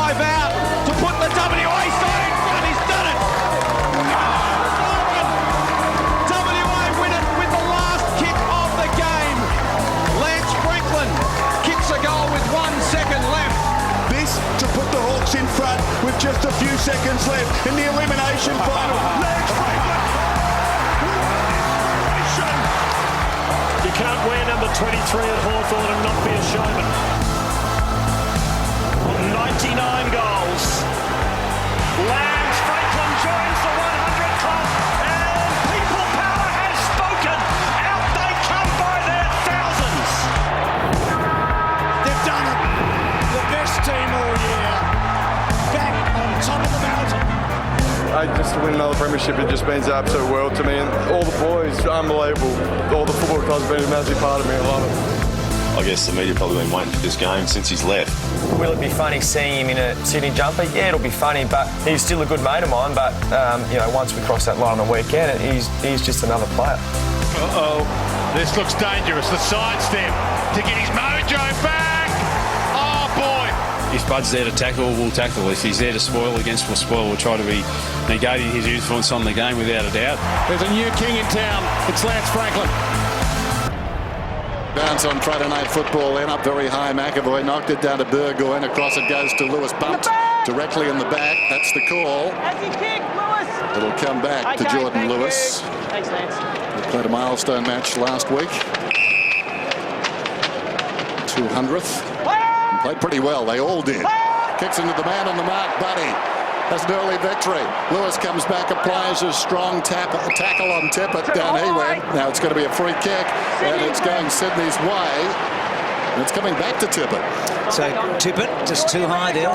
drive out to put the WA side in front. He's done it. WA win it with the last kick of the game. Lance Franklin kicks a goal with 1 second left. This to put the Hawks in front with just a few seconds left in the elimination final. Lance Franklin. You can't wear number 23 at Hawthorn and not be a showman. 99 goals. Lance Franklin joins the 100 club, and people power has spoken. Out they come by their thousands. They've done it. The best team all year. Back on top of the mountain. Just to win another premiership, it just means the absolute world to me, and all the boys, unbelievable. All the football clubs have been a massive part of me. I love it. I guess the media probably been waiting for this game since he's left. Will it be funny seeing him in a Sydney jumper? Yeah, it'll be funny, but he's still a good mate of mine. But once we cross that line on the weekend, he's just another player. This looks dangerous. The sidestep to get his mojo back. Oh boy! If Bud's there to tackle, we'll tackle. If he's there to spoil against, we'll spoil. We'll try to be negating his influence on the game without a doubt. There's a new king in town. It's Lance Franklin. Bounce on Friday Night Football, in up very high. McAvoy knocked it down to Burgoyne. Across it goes to Lewis. Bumped directly in the back. That's the call. It'll come back to Jordan Lewis. Thanks, Lance. They played a milestone match last week. 200th. And played pretty well. They all did. Kicks into the man on the mark. Buddy. That's an early victory. Lewis comes back, applies a strong tackle on Tippett. Down he went. Now it's going to be a free kick, and it's going Sydney's way. And it's coming back to Tippett. So Tippett just too high there.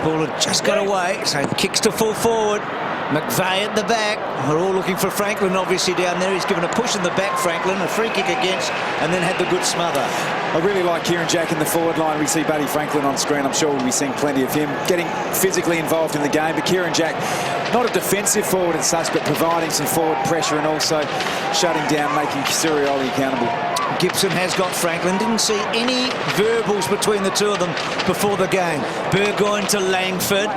Ball had just got away, so kicks to full forward. McVeigh at the back. We're all looking for Franklin, obviously, down there. He's given a push in the back, Franklin, a free kick against, and then had the good smother. I really like Kieran Jack in the forward line. We see Buddy Franklin on screen. I'm sure we'll be seeing plenty of him getting physically involved in the game. But Kieran Jack, not a defensive forward as such, but providing some forward pressure and also shutting down, making Sirioli accountable. Gibson has got Franklin. Didn't see any verbals between the two of them before the game. Burgoyne to Langford.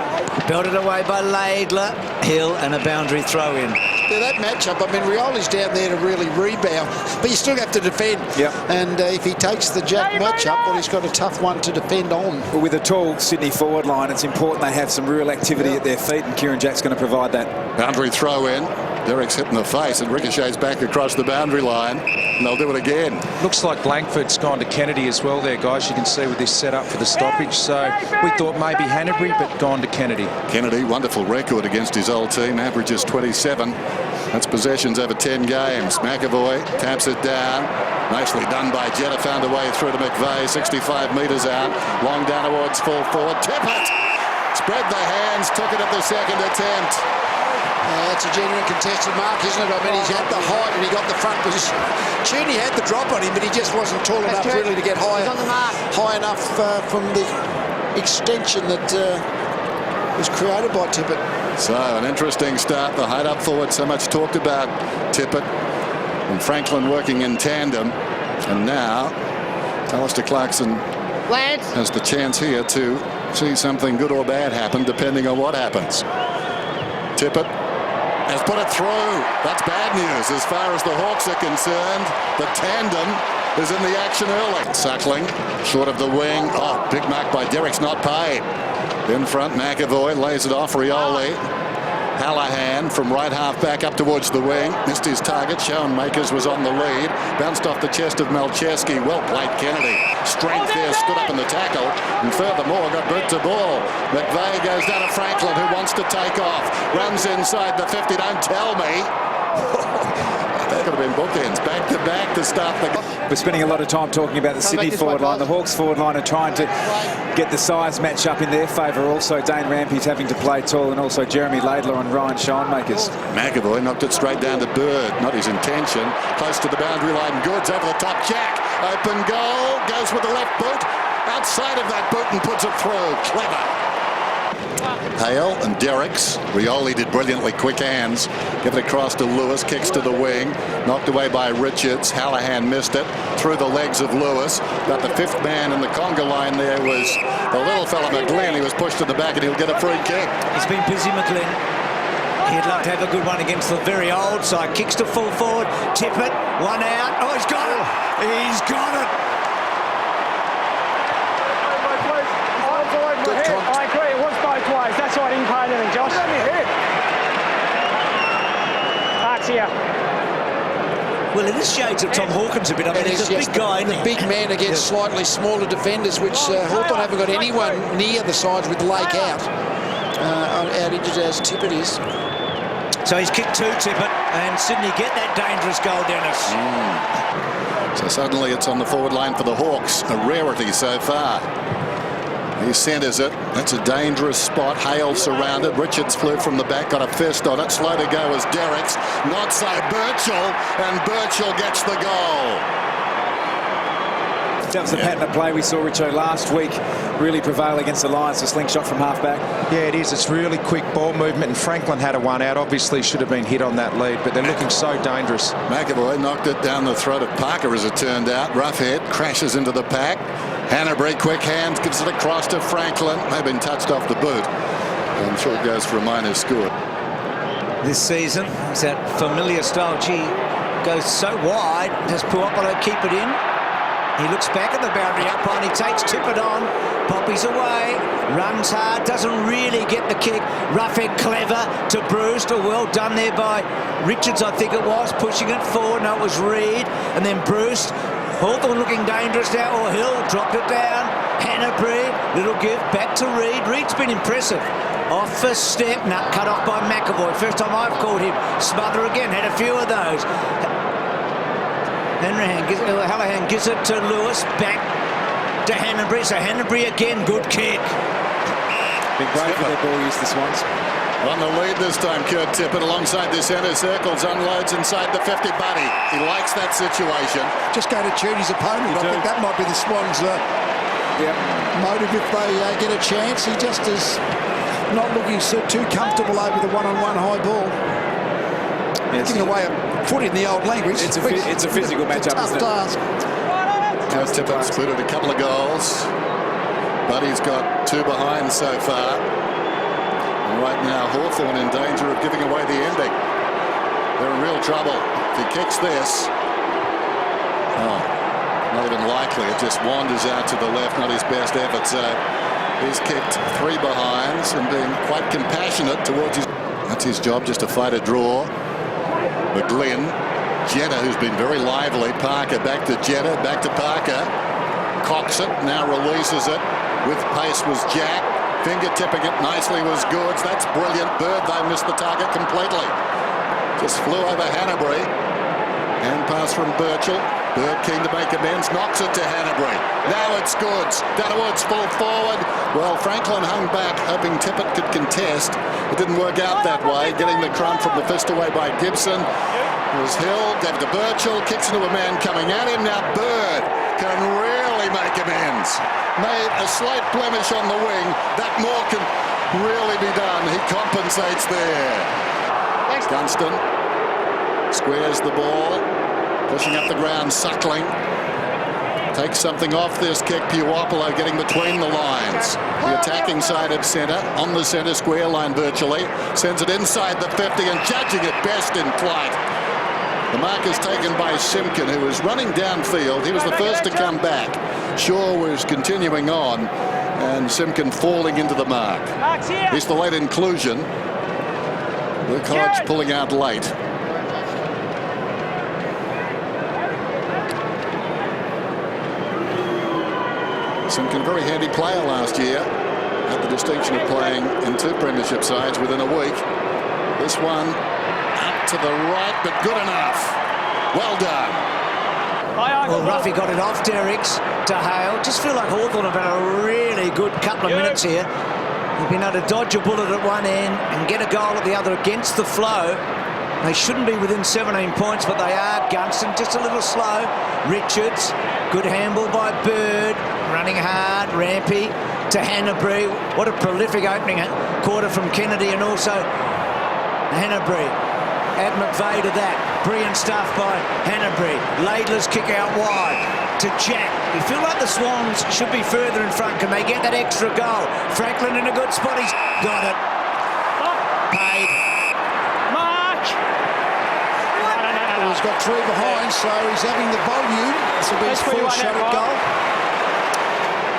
Belted away by Laidler. Hill and a boundary throw in. Yeah, that matchup, I mean, Rioli's down there to really rebound, but you still have to defend. Yep. And if he takes the Jack matchup, well, he's got a tough one to defend on. But with a tall Sydney forward line, it's important they have some real activity at their feet, and Kieran Jack's going to provide that. Boundary throw in. Derek's hit in the face and ricochets back across the boundary line, and they'll do it again. Looks like Langford's gone to Kennedy as well there, guys. You can see with this setup for the stoppage. So we thought maybe Hanbury, but gone to Kennedy. Kennedy, wonderful record against his old team, averages 27. That's possessions over 10 games. McAvoy taps it down. Nicely done by Jetta, found a way through to McVeigh, 65 metres out. Long down towards full forward. Tippett spread the hands, took it at the second attempt. That's a genuine contested mark, isn't it? I mean, he's had the height and he got the front position. Cheney had the drop on him, but he just wasn't tall enough really to get high enough from the extension that was created by Tippett. So an interesting start. The height up forward, so much talked about Tippett and Franklin working in tandem. And now Alistair Clarkson has the chance here to see something good or bad happen, depending on what happens. Tippett has put it through. That's bad news as far as the Hawks are concerned. The tandem is in the action early. Suckling short of the wing. Oh, big mark by Derek's not paid. In front, McAvoy lays it off Rioli. Hallahan from right half back up towards the wing. Missed his target. Schoenmakers was on the lead. Bounced off the chest of Malcheski. Well played, Kennedy. Strength there, stood up in the tackle. And furthermore, got boot to ball. McVeigh goes down to Franklin, who wants to take off. Runs inside the 50. Don't tell me. That could have been bookends. Back to back to start the... We're spending a lot of time talking about the Sydney forward line. The Hawks forward line are trying to get the size match up in their favour. Also, Dane Rampy's having to play tall, and also Jeremy Laidler and Ryan Schoenmakers. McAvoy knocked it straight down to Bird. Not his intention. Close to the boundary line. Goods over the top. Jack. Open goal. Goes with the left boot. Outside of that boot and puts it through. Clever. Hale and Derricks. Rioli did brilliantly, quick hands. Give it across to Lewis, kicks to the wing. Knocked away by Richards. Hallahan missed it. Through the legs of Lewis. But the fifth man in the conga line there was the little fella McGlynn. He was pushed to the back and he'll get a free kick. He's been busy, McGlynn. He'd love to have a good one against the very old side. Kicks to full forward. Tippett, one out. Oh, he's got it. He's got it. I agree, it was both ways. That's why I didn't pay anything, Josh. Mark's here. Well, it is shades of Tom Hawkins a bit. I mean, he's a big guy, isn't he? The big man against slightly smaller defenders, which Hawthorn haven't got anyone near the sides with Lake out injured as Tippett is. So he's kicked two, Tippett, and Sydney get that dangerous goal, Dennis. So suddenly it's on the forward line for the Hawks. A rarity so far. He centres it. That's a dangerous spot. Hale surrounded. Richards flew from the back, got a fist on it. Slow to go as Derricks. Not so Birchall, and Birchall gets the goal. That was the pattern of play we saw, Richo, last week really prevail against the Lions. The slingshot from half-back. Yeah, it is. It's really quick ball movement, and Franklin had a one out. Obviously should have been hit on that lead, but they're looking so dangerous. McAvoy knocked it down the throat of Parker, as it turned out. Roughhead crashes into the pack. Hanbury, quick hands, gives it across to Franklin. They've been touched off the boot. I'm sure it goes for a minor score. This season, it's that familiar style. Gee, goes so wide. Does Puopolo keep it in? He looks back at the boundary umpire and he takes Tippett on. Poppies away, runs hard, doesn't really get the kick. Roughhead clever to Brewster. Well done there by Richards, I think it was, pushing it forward. No, it was Reed, and then Bruce. Hawthorn looking dangerous now, or Hill dropped it down. Hanbury, little give back to Reed. Reed's been impressive. Off a step, cut off by McAvoy. First time I've called him. Smother again, had a few of those. Hallahan gives it to Lewis, back to Hanbury. So Hanbury again, good kick. Been great for their ball use, the Swans. On the lead this time, Kurt Tippett alongside the centre circles, unloads inside the 50. Buddy, he likes that situation. Just go to tune his opponent. I think that might be the Swans' motive if they get a chance. He just is not looking too comfortable over the one-on-one high ball. Giving away a foot in the old language. It's a physical matchup. Tough task. Kurt Tippett split a couple of goals. Buddy's got two behind so far. Right now, Hawthorn in danger of giving away the ending. They're in real trouble. If he kicks this, not even likely. It just wanders out to the left, not his best effort. So he's kicked three behinds and been quite compassionate towards his... That's his job, just to fight a draw. McGlynn, Jetta, who's been very lively. Parker, back to Jetta, back to Parker. Cocks it, now releases it. With pace was Jack. Finger-tipping it nicely was Goods. That's brilliant. Bird, though, missed the target completely. Just flew over Hanbury. Hand pass from Birchall. Bird keen to make amends. Knocks it to Hanbury. Now it's Goods. Danawoods full forward. Well, Franklin hung back, hoping Tippett could contest. It didn't work out that way. Getting the crumb from the fist away by Gibson. It was Hill. Gave it to Birchall. Kicks into a man coming at him. Now Bird can really make amends. Made a slight blemish on the wing. That more can really be done. He compensates there. Gunston squares the ball, pushing up the ground, Suckling. Takes something off this kick. Puopolo getting between the lines. The attacking side of centre, on the centre square line virtually. Sends it inside the 50 and judging it best in flight. The mark is taken by Simpkin, who was running downfield. He was the first to come back. Shaw was continuing on, and Simpkin falling into the mark. He's the late inclusion. Luke Hodge pulling out late. Simpkin, very handy player last year. Had the distinction of playing in two premiership sides within a week. This one up to the right, but good enough. Well done. Well, Ruffy got it off Derricks to Hale. Just feel like Hawthorn have had a really good couple of minutes here. They've been able to dodge a bullet at one end and get a goal at the other against the flow. They shouldn't be within 17 points, but they are. Gunston just a little slow. Richards, good handball by Bird, running hard. Rampy to Hanbury. What a prolific opening quarter from Kennedy, and also Hanbury. Add McVeigh to that. Brilliant stuff by Hanbury. Laidler's kick out wide to Jack. You feel like the Swans should be further in front. Can they get that extra goal? Franklin in a good spot. He's got it. Paid. Mark! Well, he's got 3 behind, so he's having the volume. This will be his fourth shot at goal.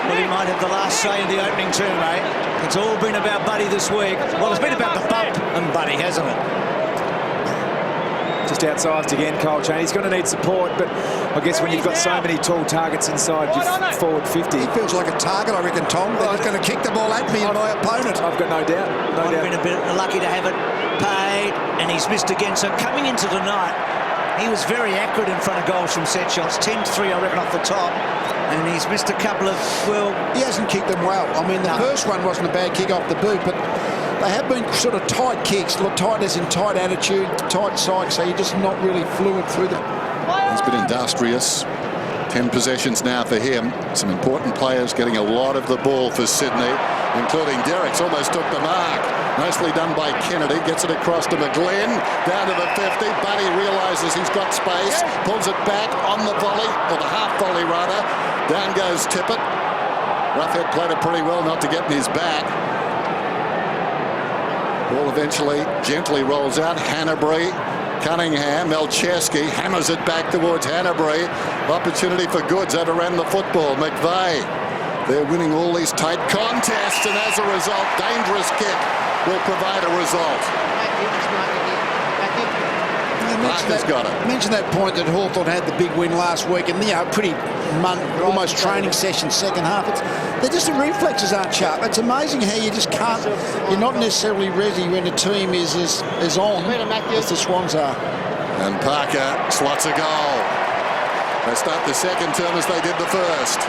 Well, he might have the last say in the opening term, eh? It's all been about Buddy this week. Well, it's been about the bump and Buddy, hasn't it? Just outsized again, Kyle Chaney. He's going to need support, but I guess when you've got so many tall targets inside your forward 50... He feels like a target, I reckon, Tom. They're just going to kick the ball at me and my opponent. I've got no doubt. Might have been a bit lucky to have it paid, and he's missed again. So coming into tonight, he was very accurate in front of goals from set shots. 10-3, I reckon, off the top. And he's missed a couple of, well... He hasn't kicked them well. I mean, the first one wasn't a bad kick off the boot, but they have been sort of tight kicks. Tight as in tight attitude, tight side, so you're just not really fluid through them. He's been industrious. 10 possessions now for him. Some important players getting a lot of the ball for Sydney, including Derricks. Almost took the mark. Nicely done by Kennedy. Gets it across to McGlynn. Down to the 50. Buddy realises he's got space. Pulls it back on the volley, or the half volley rather. Down goes Tippett. Roughhead played it pretty well not to get in his back. Ball eventually gently rolls out. Hanbury, Cunningham, Melcheski hammers it back towards Hanbury. Opportunity for Goods overran the football. McVeigh. They're winning all these tight contests, and as a result, dangerous kick will provide a result. Parker's got it. Mention that point that Hawthorn had the big win last week, and pretty almost training session second half. They're just the reflexes aren't sharp. It's amazing how you just can't. You're not necessarily ready when a team is on as the Swans are. And Parker slots a goal. They start the second term as they did the first.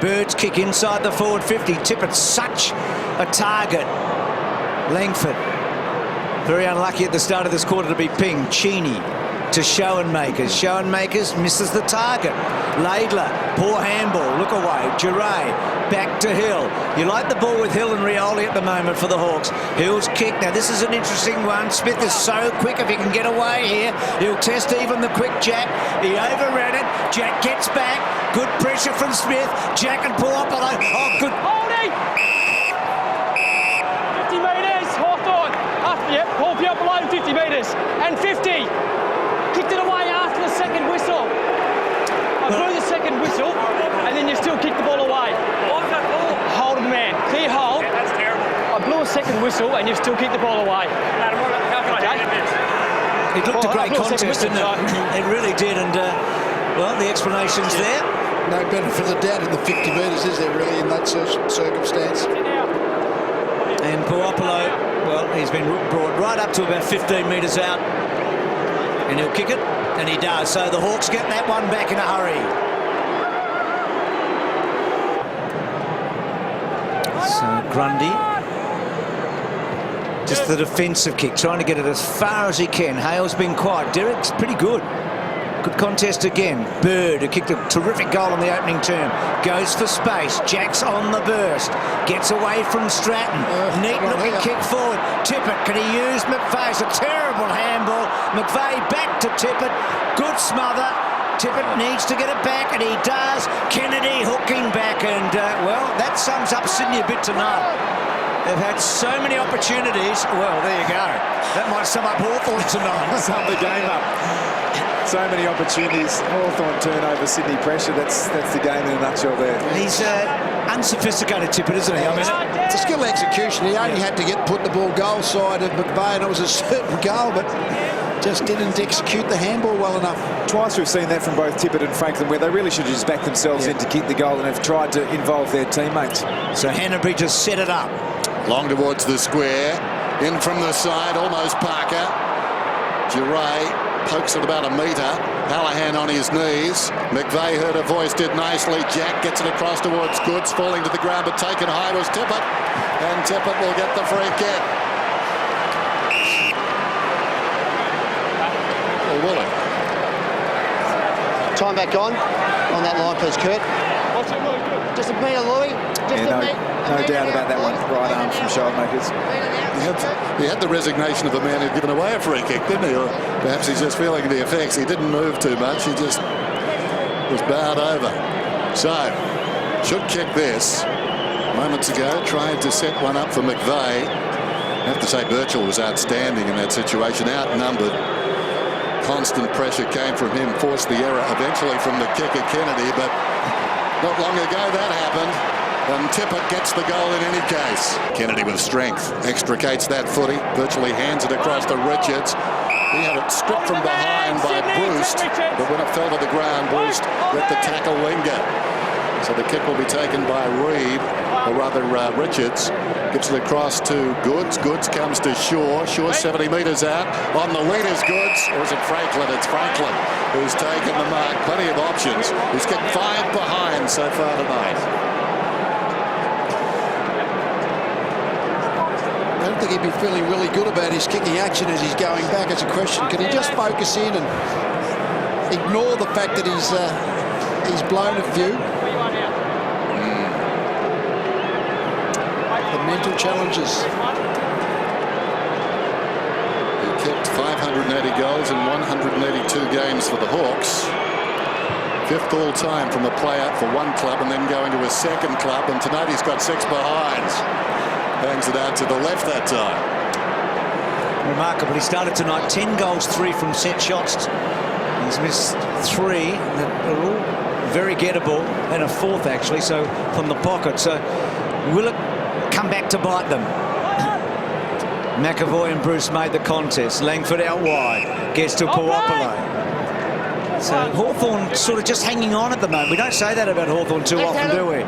Birds kick inside the forward 50. Tippett's such a target. Langford. Very unlucky at the start of this quarter to be pinged. Cheney to Schoenmakers. Schoenmakers misses the target. Laidler, poor handball, look away. Giray, back to Hill. You like the ball with Hill and Rioli at the moment for the Hawks. Hill's kick. Now this is an interesting one. Smith is so quick if he can get away here. He'll test even the quick Jack. He overran it. Jack gets back. Good pressure from Smith. Jack and Puopolo. Oh, good. Holding! 50 metres, Hawthorn. Yep, Paul below 50 metres. And 50. Kicked it away after the second whistle. I blew the second whistle, and then you still kick the ball away. Hold the man. Clear hold. Yeah, that's terrible. I blew a second whistle, and you still kick the ball away. How can I do this? It looked a great contest, didn't it? It really did, and, well, the explanation's there. No benefit of the doubt in the 50 metres, is there really, in that circumstance? And Puopolo, well, he's been brought right up to about 15 metres out. And he'll kick it, and he does. So the Hawks get that one back in a hurry. So Grundy. Just the defensive kick, trying to get it as far as he can. Hale's been quiet. Derrick's pretty good. Good contest again. Bird, who kicked a terrific goal in the opening term, goes for space. Jack's on the burst. Gets away from Stratton. Neat looking kick forward. Tippett, can he use McVeigh? It's a terrible handball. McVeigh back to Tippett. Good smother. Tippett needs to get it back, and he does. Kennedy hooking back, and, well, that sums up Sydney a bit tonight. They've had so many opportunities. Well, there you go. That might sum up Hawthorn tonight. Sum the game up. So many opportunities. Hawthorn turnover, Sydney pressure. That's the game in a nutshell there. He's unsophisticated Tippett, isn't he? I mean, it's a skill execution. He only had to put the ball goal side of McVeigh, and it was a certain goal, but just didn't execute the handball well enough. Twice we've seen that from both Tippett and Franklin, where they really should have just backed themselves in to kick the goal and have tried to involve their teammates. So Hanbury just set it up. Long towards the square. In from the side, almost Parker. Giray pokes it about a metre. Hallahan on his knees. McVeigh heard a voice, did nicely. Jack gets it across towards Goods, falling to the ground, but taken high was Tippett. And Tippett will get the free kick. Or will it? Time back on that line, please, Kurt. Just a metre, Louis. no doubt about that one. Right arm from Shieldmakers. He had the resignation of a man who'd given away a free kick, didn't he? Or perhaps he's just feeling the effects. He didn't move too much. He just was bowed over. So, should kick this. Moments ago, tried to set one up for McVeigh. I have to say Birchall was outstanding in that situation, outnumbered. Constant pressure came from him, forced the error eventually from the kicker Kennedy, but not long ago that happened. And Tippett gets the goal in any case. Kennedy with strength extricates that footy, virtually hands it across to Richards. He had it stripped from behind by Bruce, but when it fell to the ground, Bruce let the tackle linger. So the kick will be taken by Reed, or rather Richards. Gives it across to Goods. Goods comes to Shaw. Shaw 70 metres out. On the lead is Goods. Or is it Franklin? It's Franklin who's taken the mark. Plenty of options. He's kicked 5 behind so far tonight. I don't think he'd be feeling really good about his kicking action as he's going back. It's a question. Can he just focus in and ignore the fact that he's blown a few? The mental challenges. He kicked 580 goals in 182 games for the Hawks. 5th all time from a player for one club and then going to his second club. And tonight he's got 6 behinds. Hangs it out to the left that time. Remarkable. He started tonight 10 goals, 3 from set shots. He's missed 3 that are all very gettable, and a 4th actually, so from the pocket. So will it come back to bite them? McAvoy and Bruce made the contest. Langford out wide, gets to Puopolo. So Hawthorn sort of just hanging on at the moment. We don't say that about Hawthorn too often, do we?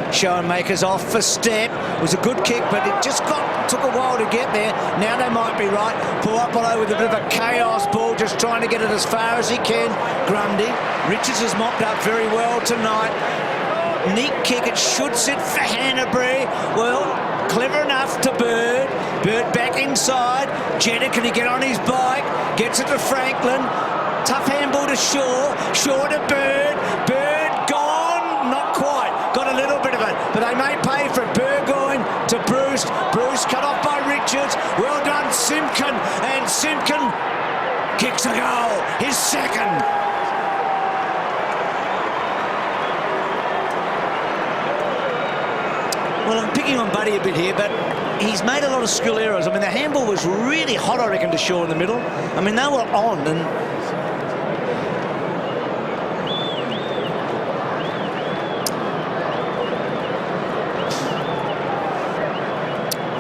Showmakers off for step. It was a good kick, but it just took a while to get there. Now they might be right. Puopolo with a bit of a chaos ball, just trying to get it as far as he can. Grundy. Richards has mopped up very well tonight. Neat kick. It should sit for Hanbury. Well, clever enough to Bird. Bird back inside. Jenner, can he get on his bike? Gets it to Franklin. Tough handball to Shaw. Shaw to Bird. Bird gone. Not quite. Got a little bit of it. But they may pay for it. Burgoyne to Bruce. Bruce cut off by Richards. Well done, Simpkin. And Simpkin kicks a goal. His second. Well, I'm picking on Buddy a bit here, but he's made a lot of skill errors. I mean, the handball was really hot, I reckon, to Shaw in the middle. I mean, they were on, and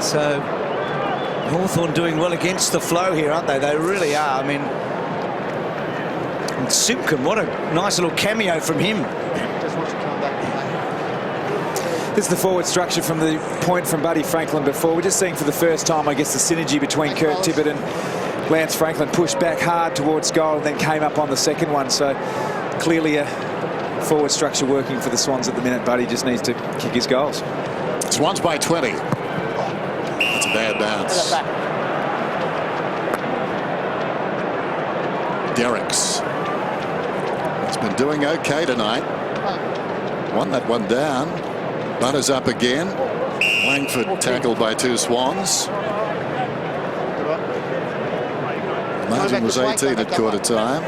so Hawthorn doing well against the flow here, aren't they? They really are. I mean, and Simpkin, what a nice little cameo from him. This is the forward structure from the point from Buddy Franklin before. We're just seeing for the first time, I guess, the synergy between Kurt Tippett and Lance Franklin. Pushed back hard towards goal and then came up on the second one. So clearly a forward structure working for the Swans at the minute. Buddy just needs to kick his goals. Swans by 20. That's a bad bounce. Derricks. He's been doing okay tonight. Won that one down. Butters up again. Langford tackled by 2 Swans. Margin was 18 at quarter time.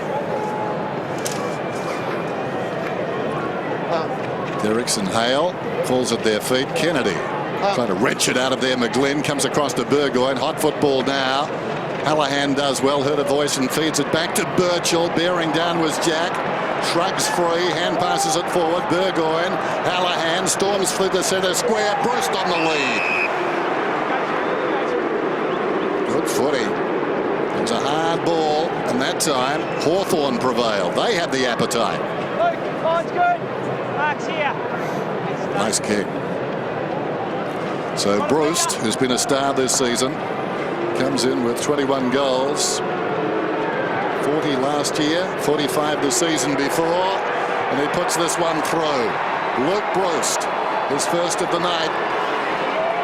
Derricks and Hale falls at their feet. Kennedy trying to wrench it out of there. McGlynn comes across to Burgoyne. Hot football now. Hallahan does well. Heard a voice and feeds it back to Birchall. Bearing down was Jack. Shrugs free, hand passes it forward. Burgoyne, Hallahan storms through the centre square. Bruce on the lead. Good footy. It was a hard ball, and that time Hawthorn prevailed. They had the appetite. Line's good. Mark's here. Nice kick. So Bruce, who's been a star this season, comes in with 21 goals. 40 last year, 45 the season before, and he puts this one through. Luke Bruce, his first of the night,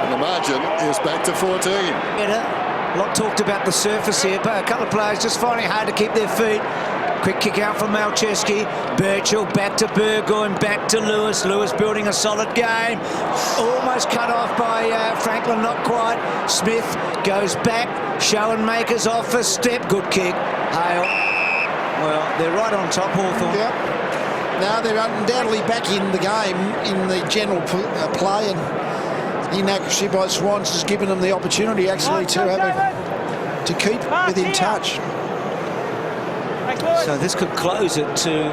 and the margin is back to 14. A lot talked about the surface here, but a couple of players just finding it hard to keep their feet. Quick kick out from Malcheski. Birchall back to Burgoyne, back to Lewis. Lewis building a solid game. Almost cut off by Franklin, not quite. Smith goes back. Schoenmakers off a step. Good kick. Hale. Well, they're right on top, Hawthorn. Yep. Now they're undoubtedly back in the game in the general play, and inaccuracy by Swans has given them the opportunity actually to keep within touch. So this could close it to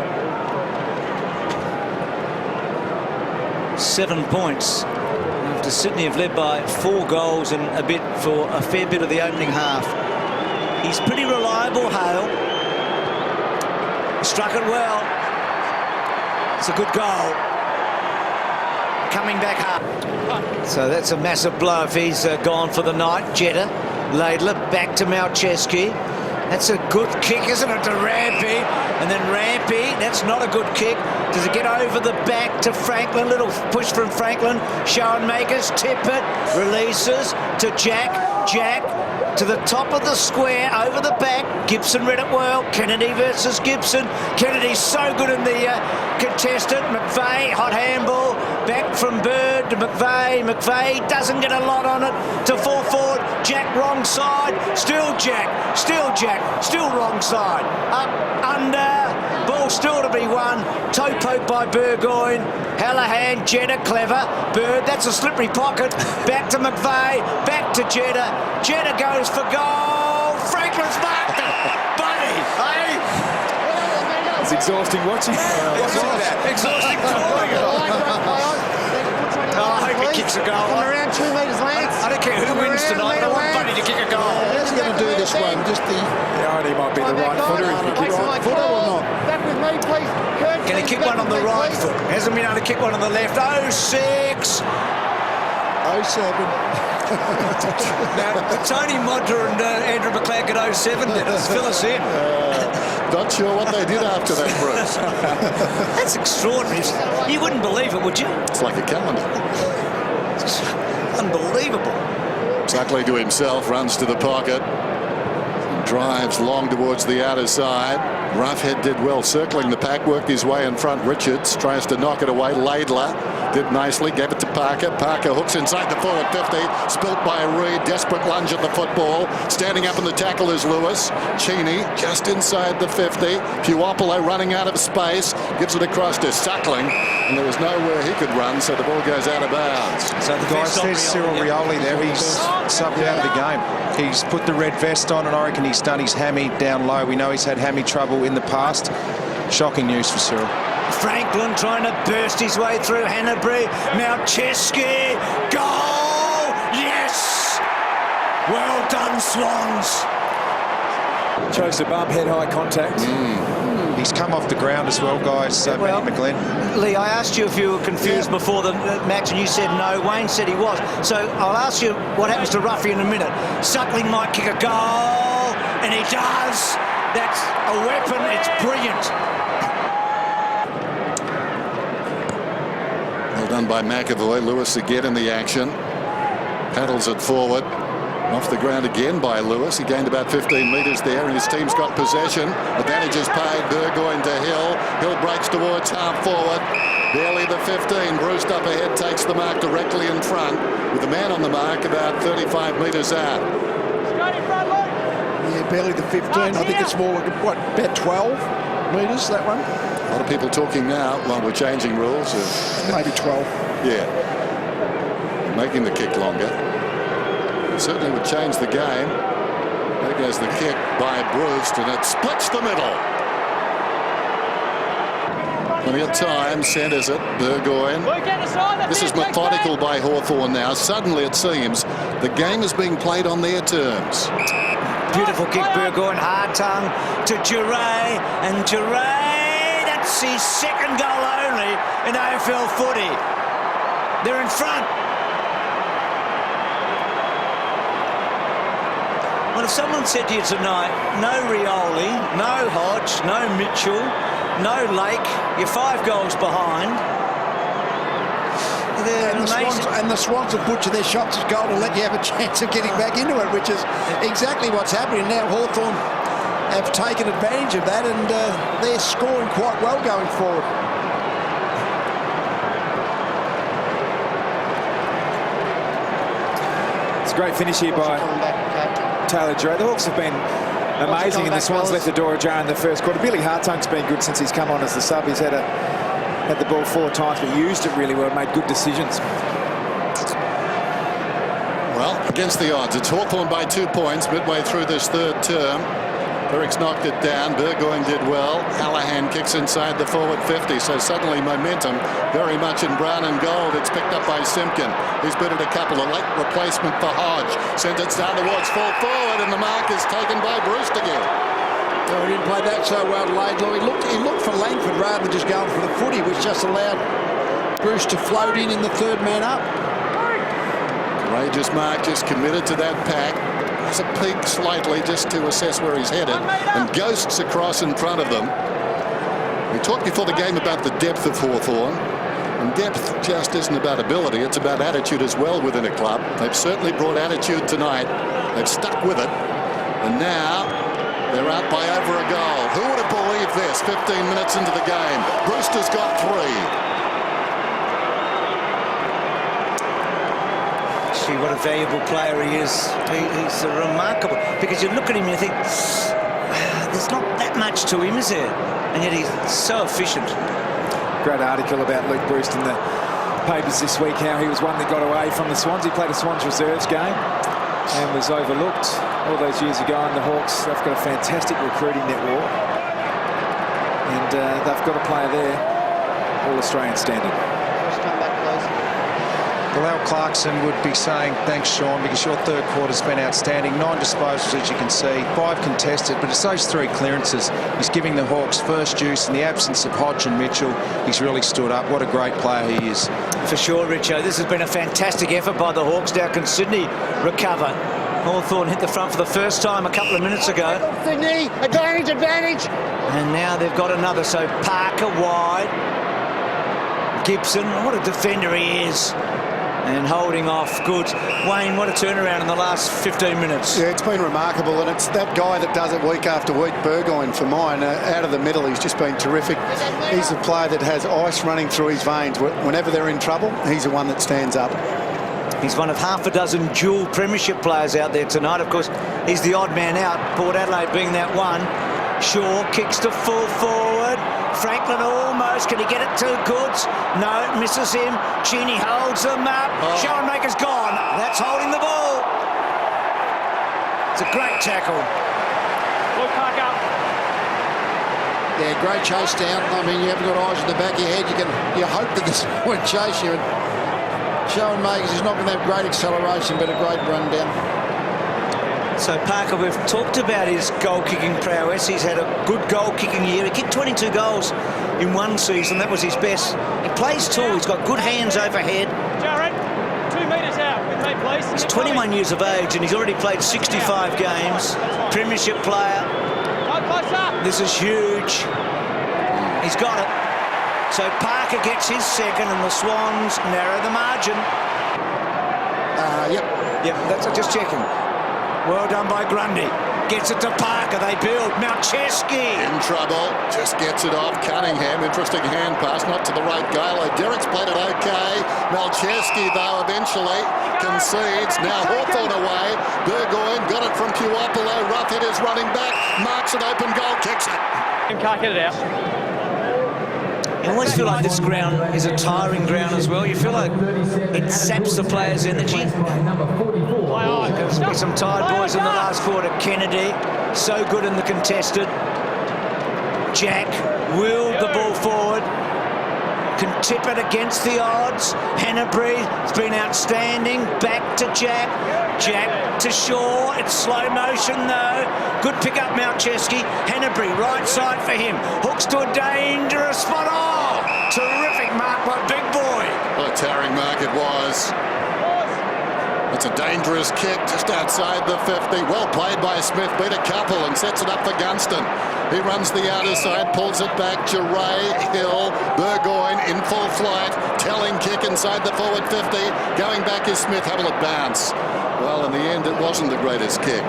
7 points after Sydney have led by 4 goals and a bit for a fair bit of the opening half. He's pretty reliable, Hale. Struck it well. It's a good goal. Coming back up. So that's a massive blow if he's gone for the night. Jetta, Laidler, back to Malcheski. That's a good kick, isn't it, to Rampy? And then Rampy, that's not a good kick. Does it get over the back to Franklin? Little push from Franklin. Schoenmakers, tip it, releases to Jack. Jack to the top of the square, over the back. Gibson read it well. Kennedy versus Gibson. Kennedy's so good in the contested. McVeigh, hot handball. Back from Bird to McVeigh. McVeigh doesn't get a lot on it to full forward. Jack wrong side. Still Jack. Still Jack. Still wrong side. Up, under. Ball still to be won. Toe poke by Burgoyne. Hallahan, Jetta, clever. Bird, that's a slippery pocket. Back to McVeigh. Back to Jetta. Jetta goes for goal. Franklin's marked it. Buddy, hey? It's exhausting watching. Exhausting calling it. I hope he kicks a goal. From around 2 metres, Lance. I don't care who wins tonight, but I want Buddy to kick a goal. How's he going to do this one? Just the... Yeah, he might be the right footer if he kicks right footer or not? Back with me, please. Can he kick one on the right foot? Hasn't been able to kick one on the left. 06. 07. Now, Tony Modra and Andrew McLeod at 07 did us. Fill us in. Not sure what they did after that, Bruce. That's extraordinary. You wouldn't believe it, would you? It's like a calendar. It's unbelievable. Suckley to himself, runs to the pocket. Drives long towards the outer side. Roughhead did well circling the pack, worked his way in front. Richards tries to knock it away. Laidler did nicely, gave it to Parker. Parker hooks inside the forward 50. Spilt by Reid. Desperate lunge at the football. Standing up in the tackle is Lewis. Cheney just inside the 50. Puopolo running out of space. Gives it across to Suckling. And there was nowhere he could run, so the ball goes out of bounds. So the guys, there's Cyril Rioli there. He's subbed out of the game. He's put the red vest on, and I reckon he's done his hammy down low. We know he's had hammy trouble in the past. Shocking news for Cyril. Franklin trying to burst his way through Hanbury. Malcheski. Goal! Yes! Well done, Swans. Chose to bump, head high contact. He's come off the ground as well, guys. Matty McGlenn. Lee, I asked you if you were confused before the match, and you said no. Wayne said he was. So I'll ask you what happens to Ruffy in a minute. Suckling might kick a goal, and he does. That's a weapon. It's brilliant. Well done by McAvoy. Lewis again in the action. Paddles it forward. Off the ground again by Lewis. He gained about 15 metres there, and his team's got possession. Advantage is paid. Burgoyne to Hill. Hill breaks towards half forward. Barely the 15. Bruce up ahead takes the mark directly in front, with the man on the mark about 35 metres out. Yeah, barely the 15. I think it's more like, what, about 12 metres, that one? A lot of people talking now, well, we're changing rules. Maybe 12. Yeah. Making the kick longer. Certainly would change the game. There goes the kick by Bruce, and it splits the middle. Plenty of time, centres it, Burgoyne. This is methodical by Hawthorn now. Suddenly it seems the game is being played on their terms. Beautiful kick, Burgoyne, hard tongue to Duray, and Duray, that's his second goal only in AFL footy. They're in front. Well, if someone said to you tonight, no Rioli, no Hodge, no Mitchell, no Lake, you're 5 goals behind. And the Swans have butchered their shots as goal to let you have a chance of getting back into it, which is exactly what's happening now. Hawthorn have taken advantage of that, and they're scoring quite well going forward. It's a great finish here by Taylor Dre. The Hawks have been amazing, and the Swans left the door ajar in the first quarter. Billy Hartung's been good since he's come on as the sub. He's had the ball 4 times, but used it really well, made good decisions. Well, against the odds, it's Hawthorn by 2 points midway through this third term. Berwick's knocked it down. Burgoyne did well. Hallahan kicks inside the forward 50, so suddenly momentum very much in brown and gold. It's picked up by Simpkin. He's booted a couple. A late replacement for Hodge. Sent it down towards full forward, and the mark is taken by Brewster again. No, he didn't play that so well, Laidlaw. He looked for Langford rather than just going for the footy, which just allowed Bruce to float in the third man up. Courageous mark, just committed to that pack. Has a peek slightly just to assess where he's headed, and ghosts across in front of them. We talked before the game about the depth of Hawthorn, and depth just isn't about ability, it's about attitude as well within a club. They've certainly brought attitude tonight. They've stuck with it, and now they're out by over a goal. Who would have believed this 15 minutes into the game? Brewster's got 3. See what a valuable player he is. He's remarkable, because you look at him and you think there's not that much to him, is there? And yet he's so efficient. Great article about Luke Brewster in the papers this week, how he was one that got away from the Swans. He played a Swans reserves game and was overlooked all those years ago, and the Hawks, they've got a fantastic recruiting network, and they've got a player there, all Australian standard. Well, Al Clarkson would be saying thanks, Sean, because your third quarter's been outstanding. 9 disposals, as you can see, 5 contested, but it's those 3 clearances. He's giving the Hawks first juice. In the absence of Hodge and Mitchell, he's really stood up. What a great player he is. For sure, Richo. This has been a fantastic effort by the Hawks. Now can Sydney recover? Hawthorn hit the front for the first time a couple of minutes ago. Sydney, advantage! And now they've got another. So Parker wide. Gibson, what a defender he is. And holding off good. Wayne, what a turnaround in the last 15 minutes. Yeah, it's been remarkable, and it's that guy that does it week after week, Burgoyne, for mine. Out of the middle, he's just been terrific. He's a player that has ice running through his veins. Whenever they're in trouble, he's the one that stands up. He's one of half a dozen dual premiership players out there tonight. Of course, he's the odd man out, Port Adelaide being that one. Shaw kicks to full forward. Franklin almost. Can he get it to Goods? No, misses him. Cheney holds them up. Schoenmaker's gone. That's holding the ball. It's a great tackle. Look, park up. Yeah, great chase down. I mean, you haven't got eyes in the back of your head. You hope that this won't chase you. And Schoenmaker's is not going to have great acceleration, but a great run down. So Parker, we've talked about his goal-kicking prowess. He's had a good goal-kicking year. He kicked 22 goals in one season. That was his best. He plays tall. He's got good hands overhead. Jared, 2 metres out with me, please. He's 21 years of age, and he's already played 65 games. Premiership player. No, closer. This is huge. He's got it. So Parker gets his second, and the Swans narrow the margin. Yep, that's just checking. Well done by Grundy. Gets it to Parker. They build. Malcheski. In trouble. Just gets it off. Cunningham. Interesting hand pass. Not to the right guy. Derek's played it okay. Malcheski, though, eventually concedes. Now Hawthorn away. Burgoyne got it from Puopolo. Roughhead is running back. Marks an open goal. Kicks it. And can't get it out. You always feel like this ground is a tiring ground as well. You feel like it saps the players' energy. There's been some tired boys in the last quarter. Kennedy, so good in the contested. Jack wheeled the ball forward. Can tip it against the odds. Hanbury has been outstanding. Back to Jack. Jack to Shaw. It's slow motion though. Good pick up, Malcheski. Hanbury, right side for him. Hooks to a dangerous spot. Oh, terrific mark by Big Boy. What a towering mark it was. It's a dangerous kick just outside the 50. Well played by Smith. Beat a couple and sets it up for Gunston. He runs the outer side, pulls it back. Geray, Hill, Burgoyne in full flight. Telling kick inside the forward 50. Going back is Smith. How will it bounce? Well, in the end, it wasn't the greatest kick.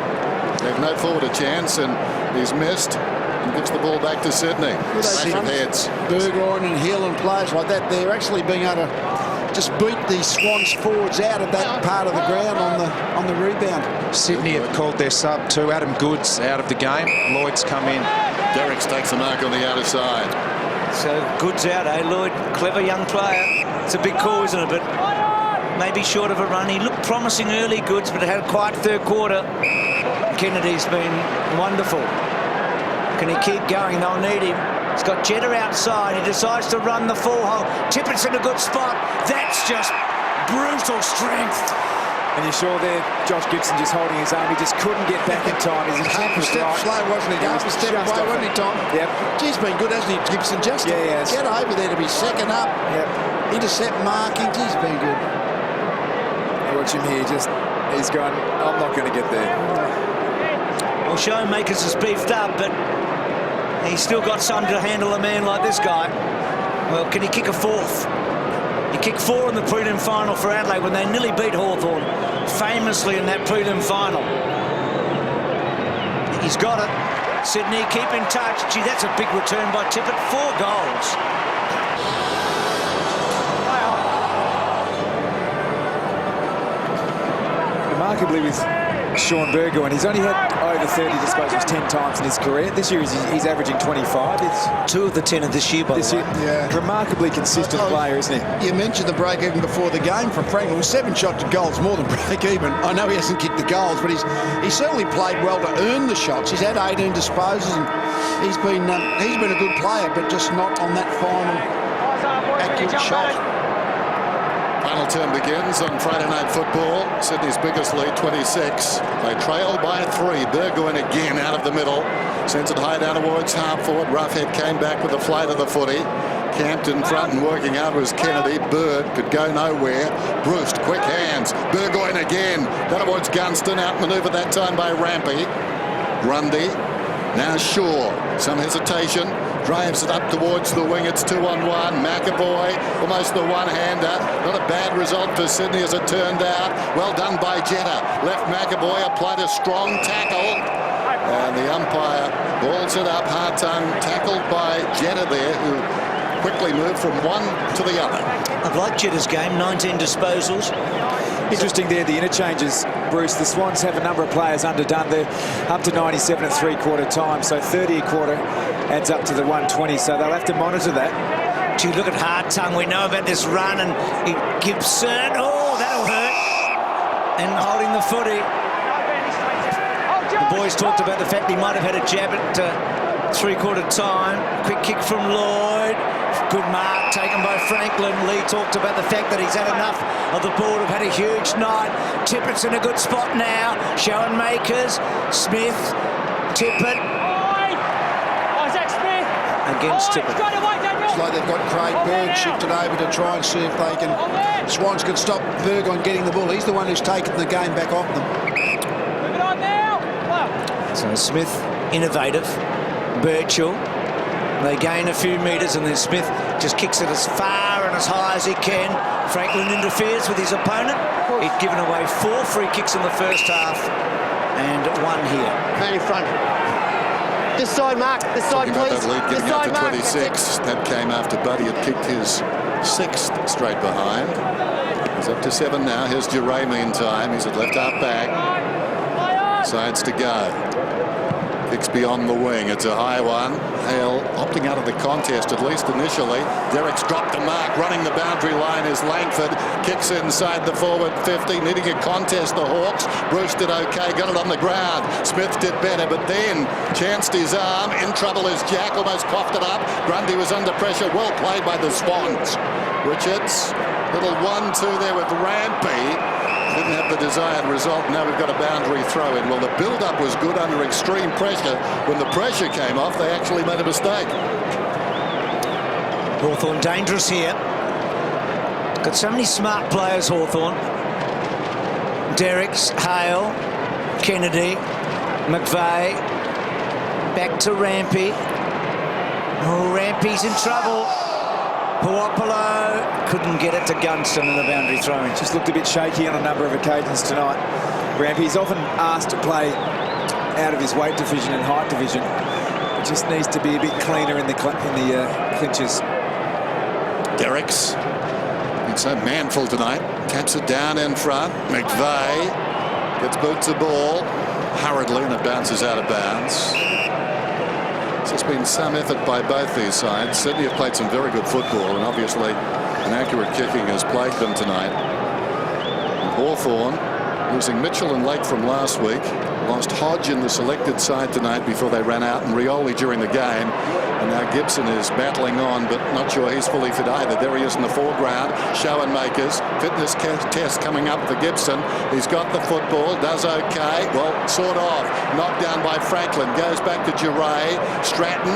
Gave no forward a chance, and he's missed. And gives the ball back to Sydney. Clash of heads. Burgoyne and Hill and players like that, they're actually being able to just beat these Swans forwards out of that part of the ground on the rebound. Sydney have called their sub too. Adam Goods out of the game. Lloyd's come in. Derricks takes the mark on the outer side. So Goods out, eh, Lloyd? Clever young player. It's a big call, isn't it? But maybe short of a run. He looked promising early, Goods, but it had a quiet third quarter. Kennedy's been wonderful. Can he keep going? They'll need him. He's got Jetta outside. He decides to run the full hole. Tippett's in a good spot. That's just brutal strength. And you saw there, Josh Gibson just holding his arm. He just couldn't get back in time. His Half a step slow, wasn't he? Half a step away, wasn't he, Tom? Yep. He's been good, hasn't he, Gibson? Just get over there to be second up. Yep. Intercept marking. He's been good. Watch him here. He's gone, I'm not going to get there. Well, Showmakers has beefed up, but he's still got something to handle a man like this guy. Well, can he kick a fourth? He kicked 4 in the prelim final for Adelaide when they nearly beat Hawthorn, famously in that prelim final. He's got it. Sydney, keep in touch. Gee, that's a big return by Tippett. 4 goals. Remarkably with Sean Burgoyne, he's only had over 30 disposals 10 times in his career. This year he's averaging 25. It's 2 of the 10 of this year, by the way. Yeah. Remarkably consistent player, isn't he? You mentioned the break even before the game from Franklin. 7 shots at goals, more than break even. I know he hasn't kicked the goals, but he's certainly played well to earn the shots. He's had 18 disposals, and he's been a good player, but just not on that final accurate shot. Final term begins on Friday Night Football. Sydney's biggest lead, 26. They trail by 3. Burgoyne again out of the middle. Sends it high down towards half forward. Roughhead came back with a flight of the footy. Camped in front and working out was Kennedy. Bird could go nowhere. Bruce, quick hands. Burgoyne again. Down towards Gunston. Outmanoeuvred that time by Rampy. Grundy. Now Shaw. Some hesitation. Drives it up towards the wing. It's 2-on-1. McAvoy, almost the one-hander. Not a bad result for Sydney as it turned out. Well done by Jetta. Left McAvoy, applied a strong tackle. And the umpire balls it up. Hard-tongue tackled by Jetta there, who quickly moved from one to the other. I've liked Jetta's game, 19 disposals. Interesting there, the interchanges, Bruce. The Swans have a number of players underdone. They're up to 97 at three-quarter time, so 30 a quarter adds up to the 120, so they'll have to monitor that. Gee, look at Hard-tongue. We know about this run, and Gibson, oh, that'll hurt. And holding the footy. The boys talked about the fact he might have had a jab at three-quarter time. Quick kick from Lloyd. Good mark taken by Franklin. Lee talked about the fact that he's had enough of the ball. Have had a huge night. Tippett's in a good spot now. Showing makers. Smith. Tippett. Isaac Smith. Against Tippett. It's like they've got Craig Berg shifted over to try and see if they can. Swans can stop Berg on getting the ball. He's the one who's taken the game back off them. Move it on now. So Smith, innovative. Birchall. They gain a few metres, and then Smith just kicks it as far and as high as he can. Franklin interferes with his opponent. He'd given away 4 free kicks in the first half and 1 here. Man in front. This side, Mark. This side, please. That lead getting up to 26. That came after Buddy had kicked his 6th straight behind. He's up to 7 now. Here's Duray meantime. He's at left half back. Sides to go. Kicks beyond the wing. It's a high one. Hale opting out of the contest, at least initially. Derrick's dropped the mark. Running the boundary line is Langford. Kicks inside the forward 50. Needing a contest, the Hawks. Bruce did okay. Got it on the ground. Smith did better, but then chanced his arm. In trouble is Jack. Almost coughed it up. Grundy was under pressure. Well played by the Swans. Richards. Little 1-2 there with Rampy. Didn't have the desired result. Now we've got a boundary throw in. Well, the build-up was good under extreme pressure. When the pressure came off, they actually made a mistake. Hawthorn dangerous here. Got so many smart players, Hawthorn. Derricks, Hale, Kennedy, McVeigh. Back to Rampy. Oh, Rampy's in trouble. Puopolo couldn't get it to Gunston in the boundary throwing. Just looked a bit shaky on a number of occasions tonight. Rampy's often asked to play out of his weight division and height division. He just needs to be a bit cleaner in the clinches. Derricks, been so manful tonight. Taps it down in front. McVeigh gets boots the ball hurriedly and it bounces out of bounds. There's been some effort by both these sides. Sydney have played some very good football, and obviously an accurate kicking has plagued them tonight. And Hawthorn losing Mitchell and Lake from last week. Lost Hodge in the selected side tonight before they ran out, and Rioli during the game. And now Gibson is battling on, but not sure he's fully fit either. There he is in the foreground. Schoenmakers, fitness test coming up for Gibson. He's got the football, does okay. Well, sort of. Knocked down by Franklin. Goes back to Duray. Stratton,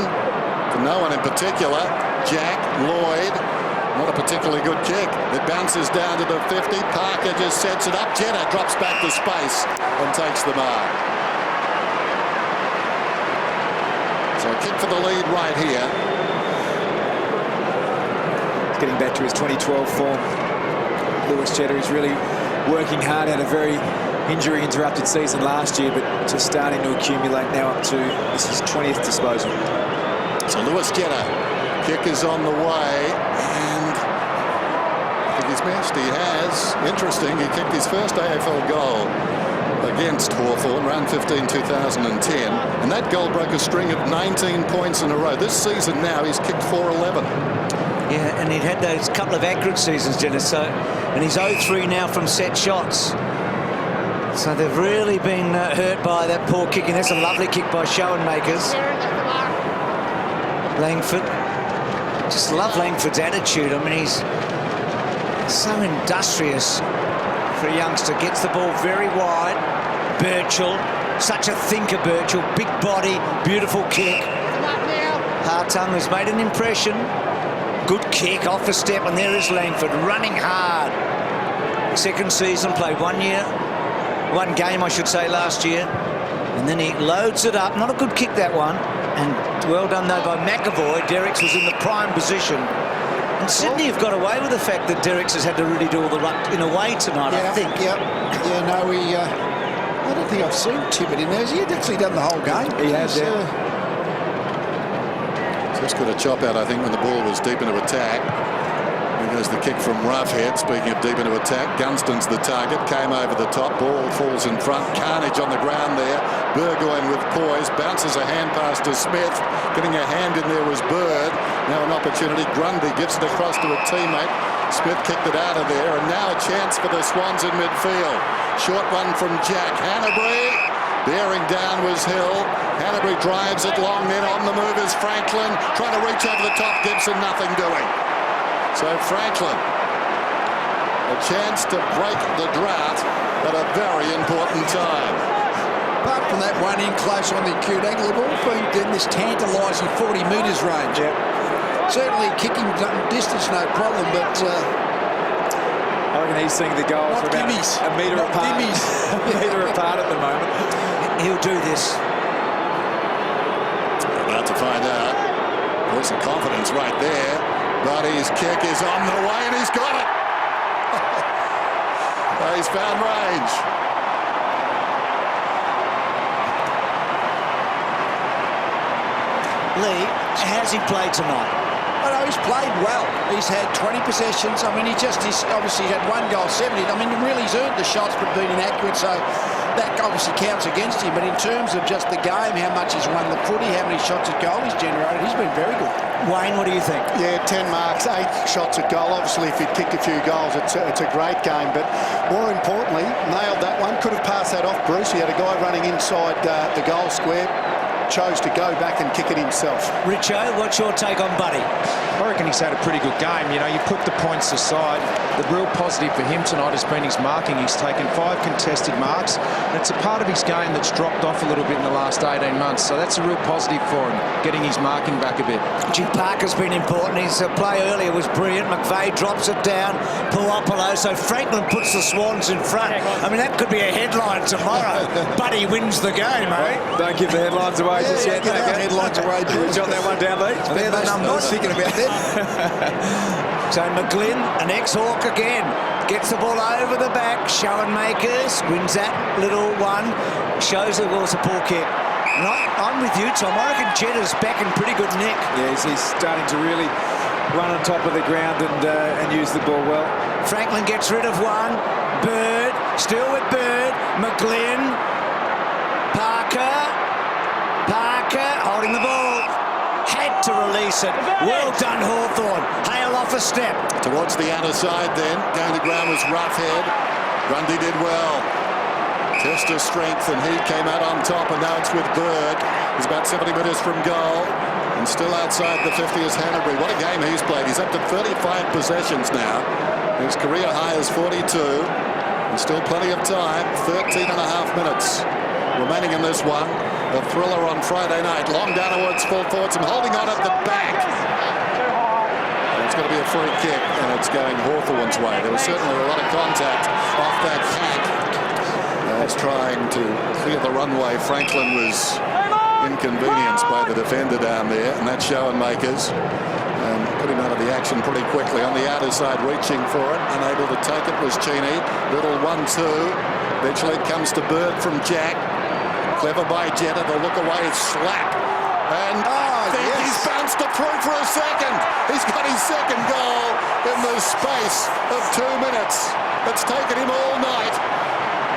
for no one in particular. Jack, Lloyd. Not a particularly good kick. It bounces down to the 50. Parker just sets it up. Jenner drops back to space and takes the mark. So a kick for the lead right here. He's getting back to his 2012 form. Lewis Cheddar is really working hard. Had a very injury-interrupted season last year, but just starting to accumulate now up to this is 20th disposal. So Lewis Cheddar, kick is on the way, and I think he's missed. He has. Interesting, he kicked his first AFL goal against Hawthorn, round 15, 2010, and that goal broke a string of 19 points in a row. This season now he's kicked 411. Yeah, and he'd had those couple of accurate seasons, Dennis, and he's 0-3 now from set shots. So they've really been hurt by that poor kicking. That's a lovely kick by Schoenmakers. Langford. Just love Langford's attitude. I mean, he's so industrious for a youngster. Gets the ball very wide. Birchall, such a thinker, Birchall. Big body, beautiful kick. Hartung has made an impression. Good kick off the step, and there is Langford running hard. Second season, played 1 year. One game, I should say, last year. And then he loads it up. Not a good kick, that one. And well done, though, by McAvoy. Derricks was in the prime position. And Sydney have got away with the fact that Derricks has had to really do all the ruck in a way tonight, I think. Yeah, no, I don't think I've seen Tippett in there. He's actually done the whole game. He has, Just got a chop out, I think, when the ball was deep into attack. There goes the kick from Roughhead. Speaking of deep into attack, Gunston's the target. Came over the top. Ball falls in front. Carnage on the ground there. Burgoyne with poise. Bounces a hand pass to Smith. Getting a hand in there was Bird. Now an opportunity. Grundy gives it across to a teammate. Smith kicked it out of there. And now a chance for the Swans in midfield. Short one from Jack. Hanbury. Bearing down was Hill. Hanbury drives it long. Then on the move is Franklin. Trying to reach over the top. Gibson, nothing doing. So Franklin, a chance to break the drought at a very important time. Apart from that one in close on the acute angle, they've all been in this tantalising 40 metres range. Yep. Certainly kicking distance, no problem, but I reckon he's seeing the goals not about gimmies. a metre Not apart. gimmies. A metre apart at the moment. He'll do this. About to find out. There's some confidence right there. But his kick is on the way, and he's got it. He's found range. Lee, how's he played tonight? I know he's played well. He's had 20 possessions. I mean, he's obviously had one goal, 70. I mean, really, he's earned the shots but been inaccurate, so that obviously counts against him. But in terms of just the game, how much he's won the footy, how many shots at goal he's generated, he's been very good. Wayne, what do you think? Yeah, 10 marks, 8 shots at goal. Obviously, if he'd kicked a few goals, it's a great game. But more importantly, nailed that one. Could have passed that off Bruce. He had a guy running inside the goal square. Chose to go back and kick it himself. Richo, what's your take on Buddy? I reckon he's had a pretty good game. You know, you put the points aside, the real positive for him tonight has been his marking. He's taken 5 contested marks, and it's a part of his game that's dropped off a little bit in the last 18 months. So that's a real positive for him, getting his marking back a bit. Jim Parker's been important. His play earlier was brilliant. McVeigh drops it down. Puopolo. So Franklin puts the Swans in front. I mean, that could be a headline tomorrow. Buddy wins the game, eh? Don't give the headlines away. away just yet. Get our headlines away. We jot that one down, Lee. They're the numbers. I was thinking about that. So McGlynn, an ex-Hawk again, gets the ball over the back. Schoenmakers wins that little one. Shows it was a poor kick. And I'm with you, Tom. I reckon Jeddah's back in pretty good nick. Yeah, he's starting to really run on top of the ground and use the ball well. Franklin gets rid of one. Bird, still with Bird. McGlynn. Parker holding the ball. Had to release it. Well done, Hawthorn. Hale off a step. Towards the outer side then. Going to ground was Roughhead. Grundy did well. Test his strength, and he came out on top, and now it's with Bird. He's about 70 metres from goal, and still outside the 50 is Hanbury. What a game he's played. He's up to 35 possessions now. His career high is 42, and still plenty of time. 13 and a half minutes remaining in this one. A thriller on Friday night. Long down towards full forwards, and holding on at the back. And it's going to be a free kick, and it's going Hawthorn's way. There was certainly a lot of contact off that flank. Was trying to clear the runway. Franklin was inconvenienced by the defender down there, and that's Schoenmakers. Put him out of the action pretty quickly. On the outer side, reaching for it, unable to take it was Cheney. Little 1-2. Eventually it comes to Bird from Jack. Clever by Jeddah. The look away slap. And he's bounced it through for a second. He's got his second goal in the space of 2 minutes. It's taken him all night.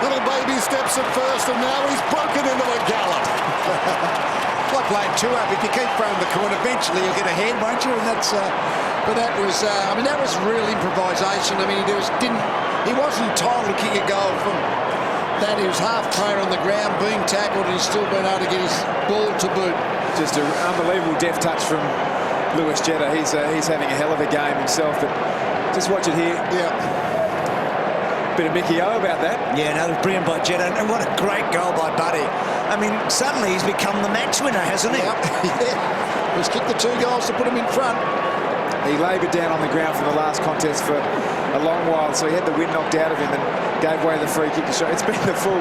Little baby steps at first, and now he's broken into a gallop. Like playing two up. If you keep throwing the corner, eventually you'll get ahead, won't you? And that's. But that was. I mean, that was real improvisation. I mean, he wasn't entitled to kick a goal from that. He was half prone on the ground, being tackled, and he's still been able to get his ball to boot. Just an unbelievable deft touch from Lewis Jeddah. He's having a hell of a game himself. But just watch it here. Yeah. Bit of Mickey O about that. Yeah, no, brilliant by Jeddah, and what a great goal by Buddy. I mean, suddenly he's become the match winner, hasn't he? Yeah. He's kicked the 2 goals to put him in front. He laboured down on the ground for the last contest for a long while, so he had the wind knocked out of him and gave away the free kick to show. It's been the full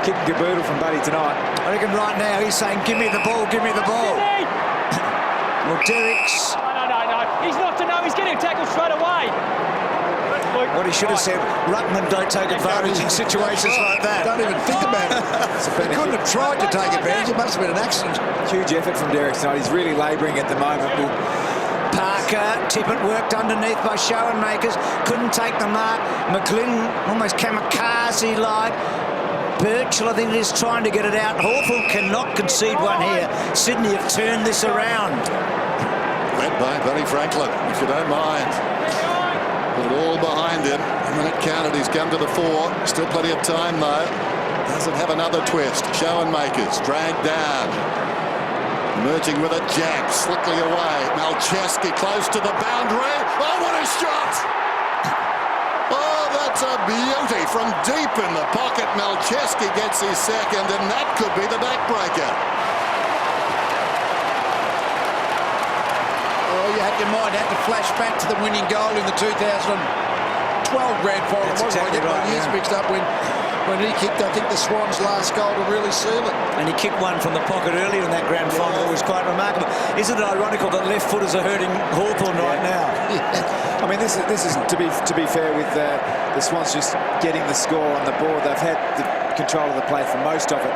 kick and caboodle from Buddy tonight. I reckon right now he's saying, give me the ball, give me the ball. Well, Derek's... No. He's not to know. He's getting tackled straight away. What he should have said, Ruckman don't take advantage in situations like that. Don't even think about it. He couldn't have tried to take advantage. It must have been an accident. Huge effort from Derek tonight. He's really labouring at the moment. Parker, Tippett worked underneath by Schoenmakers. Couldn't take the mark. McGlynn almost kamikaze-like. Birchall, I think, is trying to get it out. Hawthorn cannot concede one here. Sydney have turned this around. Led by Buddy Franklin, if you don't mind. Put it all behind him. A minute counted, he's come to the 4. Still plenty of time, though. Doesn't have another twist. Schoenmakers dragged down. Emerging with a jab, slickly away. Malcheski close to the boundary. Oh, what a shot! Oh, that's a beauty from deep in the pocket. Malcheski gets his second, and that could be the backbreaker. Your mind had to flash back to the winning goal in the 2012 grand final. That's exactly right, years mixed up when he kicked, I think, the Swans' last goal to really seal it. And he kicked one from the pocket earlier in that grand final. It was quite remarkable. Isn't it ironical that left footers are hurting Hawthorn right now? Yeah. I mean, this is to be fair with the Swans just getting the score on the board. They've had the control of the play for most of it,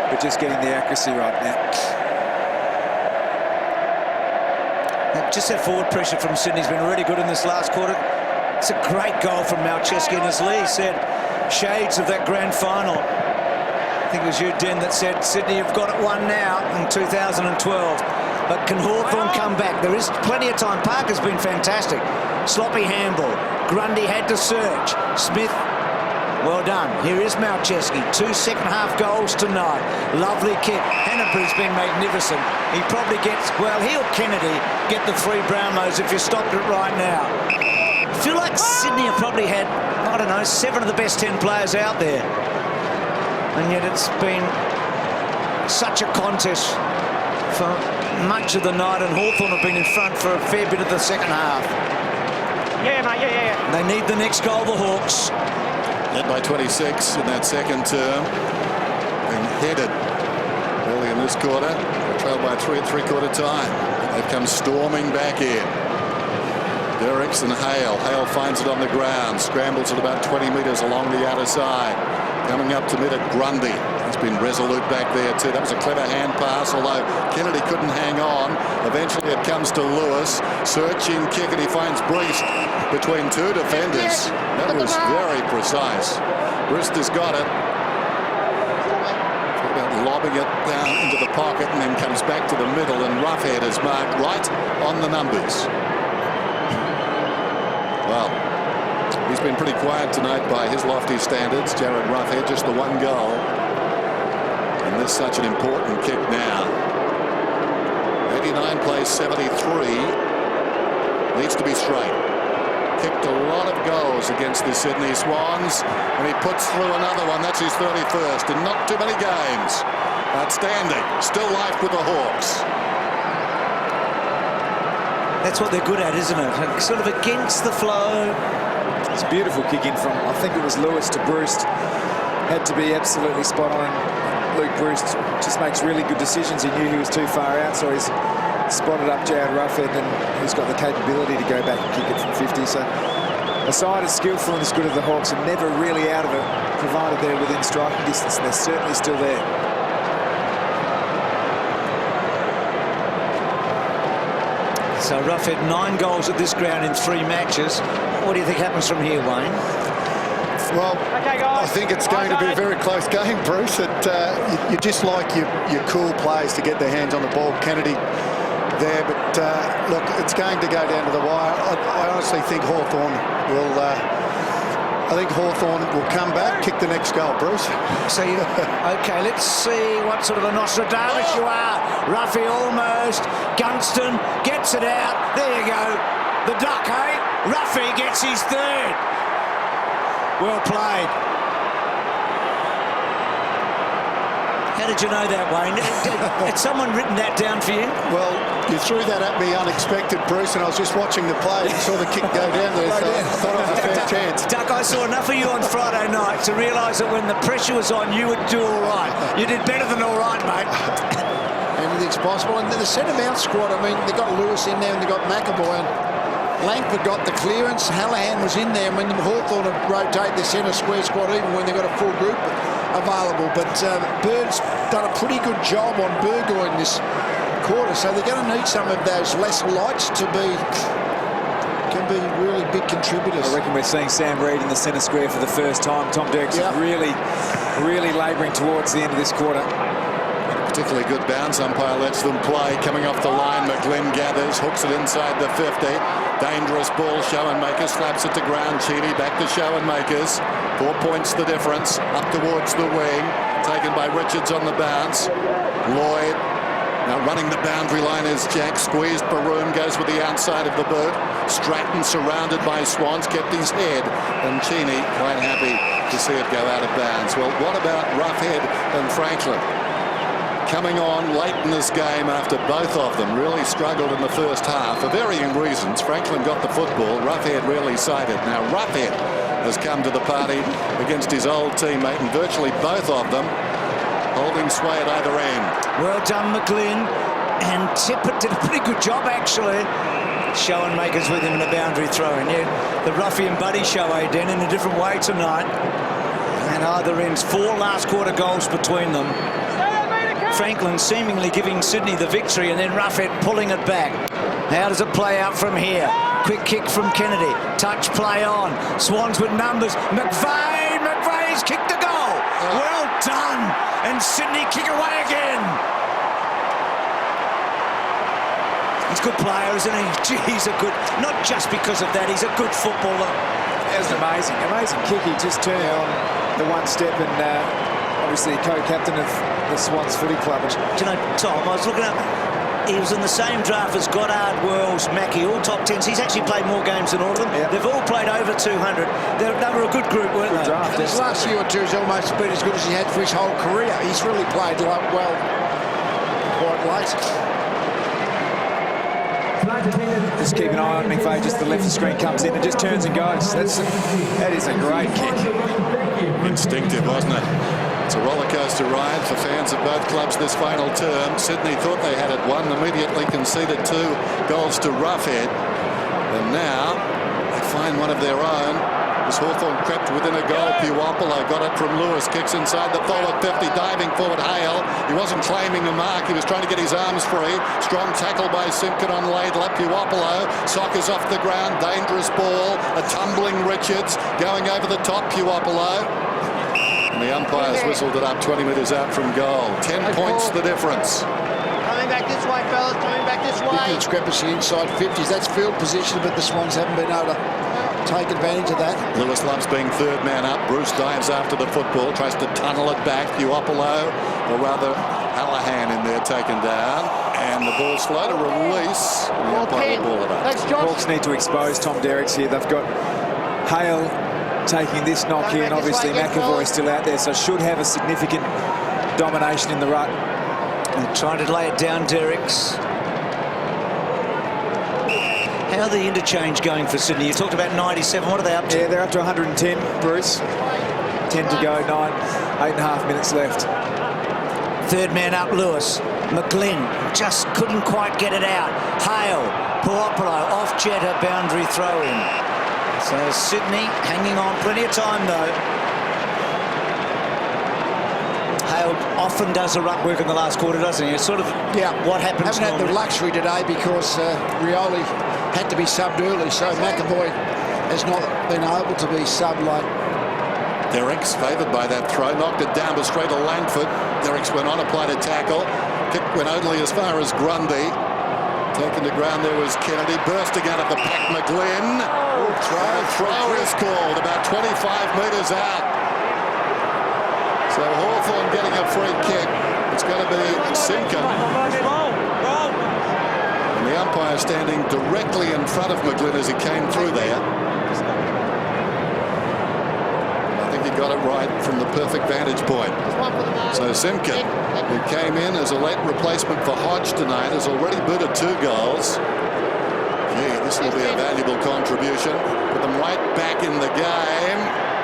but just getting the accuracy right now. Just that forward pressure from Sydney's been really good in this last quarter. It's a great goal from Malcheski, and as Lee said, shades of that grand final. I think it was you, Den, that said Sydney have got it won now in 2012. But can Hawthorn come back? There is plenty of time. Parker's been fantastic. Sloppy handball. Grundy had to search. Smith, well done. Here is Malcheski. 2 second-half goals tonight. Lovely kick. Hanbury's been magnificent. He probably gets, well, he'll Kennedy get the 3 Brownlows if you stopped it right now. I feel like Sydney have probably had, I don't know, 7 of the best 10 players out there. And yet it's been such a contest for much of the night, and Hawthorn have been in front for a fair bit of the second half. Yeah, mate, yeah. They need the next goal, the Hawks. Led by 26 in that second term. And headed early in this quarter. They trailed by 3 at three-quarter time. They've come storming back in. Derricks and Hale. Hale finds it on the ground. Scrambles at about 20 metres along the outer side. Coming up to mid at Grundy. He's been resolute back there too. That was a clever hand pass, although Kennedy couldn't hang on. Eventually it comes to Lewis. Searching kick, and he finds Breest between two defenders. That was very precise. Breest has got it. Lobbing it down into the pocket and then comes back to the middle, and Roughhead is marked right on the numbers. Well, he's been pretty quiet tonight by his lofty standards. Jared Roughhead, just the one goal. And this is such an important kick now. 89 plays 73. Needs to be straight. Kicked a lot of goals against the Sydney Swans, and he puts through another one. That's his 31st in not too many games. Outstanding. Still life with the Hawks. That's what they're good at, isn't it? Sort of against the flow. It's a beautiful kick in from, I think it was Lewis to Breest. Had to be absolutely spot on. Luke Breest just makes really good decisions. He knew he was too far out, so he's spotted up Jared Roughhead, and he's got the capability to go back and kick it from 50. So a side as skillful and as good as the Hawks are never really out of it, provided they're within striking distance, and they're certainly still there. So Roughhead 9 goals at this ground in 3 matches. What do you think happens from here, Wayne? Well, I think it's going to be a very close game, Bruce. You just like your cool players to get their hands on the ball. Kennedy there, but look, it's going to go down to the wire. I honestly think Hawthorn will. I think Hawthorn will come back, kick the next goal, Bruce. So okay, let's see what sort of a Nostradamus you are. Ruffy almost. Gunston gets it out. There you go. The duck, eh? Ruffy gets his 3rd. Well played. How did you know that, Wayne? Had someone written that down for you? Well, you threw that at me unexpected, Bruce, and I was just watching the play and saw the kick go down there, so I thought it was a fair chance. Duck, I saw enough of you on Friday night to realise that when the pressure was on, you would do all right. You did better than all right, mate. Anything's possible. And the centre-mount squad, I mean, they got Lewis in there and they got McAvoy, and Langford got the clearance. Hallahan was in there. I mean, Hawthorn would rotate the centre square squad even when they got a full group available. But Bird's done a pretty good job on Burgoyne this quarter, so they're going to need some of those lesser lights to can be really big contributors. I reckon we're seeing Sam Reid in the centre square for the first time. Tom Dirks is really labouring towards the end of this quarter. Particularly good bounce. Umpire lets them play. Coming off the line, McGlynn gathers, hooks it inside the 50. Dangerous ball. Schoenmakers slaps it to ground. Cheney back to Schoenmakers. 4 points the difference. Up towards the wing. Taken by Richards on the bounce. Lloyd now running the boundary line is Jack. Squeezed. Baroom goes with the outside of the boot. Stratton surrounded by Swans. Kept his head. And Cheney quite happy to see it go out of bounds. Well, what about Roughhead and Franklin? Coming on late in this game after both of them really struggled in the first half for varying reasons. Franklin got the football. Roughhead really sighted. Now Roughhead has come to the party against his old teammate, and virtually both of them holding sway at either end. Well done, McGlynn. And Tippett did a pretty good job, actually. Schoenmakers with him in a boundary throw. And yeah, the Ruffy and Buddy show, Den, in a different way tonight. And either ends 4 last quarter goals between them. Franklin seemingly giving Sydney the victory, and then Roughhead pulling it back. How does it play out from here? Quick kick from Kennedy. Touch play on. Swans with numbers. McVeigh's kicked the goal. Well done. And Sydney kick away again. He's a good player, isn't he? Gee, he's a good, not just because of that, he's a good footballer. That was amazing kick. He just turned on the one step, and obviously co-captain of the Swans Footy Club. Do you know, Tom, I was looking up, he was in the same draft as Goddard, Wells, Mackie, all top 10s. He's actually played more games than all of them. Yep. They've all played over 200. They were a good group, weren't they? Draft, his last year or two has almost been as good as he had for his whole career. He's really played well quite late. Just keep an eye on McVeigh. Just the left of the screen comes in and just turns and goes. That is a great kick. Instinctive, wasn't it? It's a roller coaster ride for fans of both clubs this final term. Sydney thought they had it won, immediately conceded 2 goals to Roughhead. And now they find one of their own. As Hawthorn crept within a goal, Puopolo got it from Lewis, kicks inside the forward 50, diving forward Hale. He wasn't claiming the mark, he was trying to get his arms free. Strong tackle by Simpkin on Laidler. Puopolo soccers off the ground, dangerous ball. A tumbling Richards going over the top, Puopolo. And the umpires whistled it up 20 metres out from goal. 10 points the difference. Coming back this way, fellas, coming back this way. Big discrepancy inside 50s. That's field position, but the Swans haven't been able to take advantage of that. Lewis loves being third man up. Bruce dives after the football, tries to tunnel it back. Puopolo, or rather Hallahan in there, taken down. And the ball slow to release. The umpire will ball it up. Hawks need to expose Tom Derricks here. They've got Hale taking this knock here, and obviously McAvoy still out there, so should have a significant domination in the ruck. They're trying to lay it down, Derricks. How are the interchange going for Sydney? You talked about 97. What are they up to? Yeah, they're up to 110, Bruce. 10 to go, 8.5 minutes left. Third man up, Lewis. McGlynn just couldn't quite get it out. Hale, Puopolo, off Jetta, boundary throw in. So Sydney hanging on, plenty of time though. Hale often does the ruck work in the last quarter, doesn't he? It's sort of what happens. Haven't had the luxury today because Rioli had to be subbed early, so McAvoy has not been able to be subbed like. Derricks favoured by that throw, knocked it down but straight to Langford. Derricks went on, applied a tackle. Kick went only as far as Grundy. Taken to ground there was Kennedy, bursting out of the pack, McGlynn. Throw is called about 25 metres out. So Hawthorn getting a free kick. It's going to be Simpkin. And the umpire standing directly in front of McGlynn as he came through there. I think he got it right from the perfect vantage point. So Simpkin, who came in as a late replacement for Hodge tonight, has already booted 2 goals. Gee, this will be a valuable contribution. Put them right back in the game.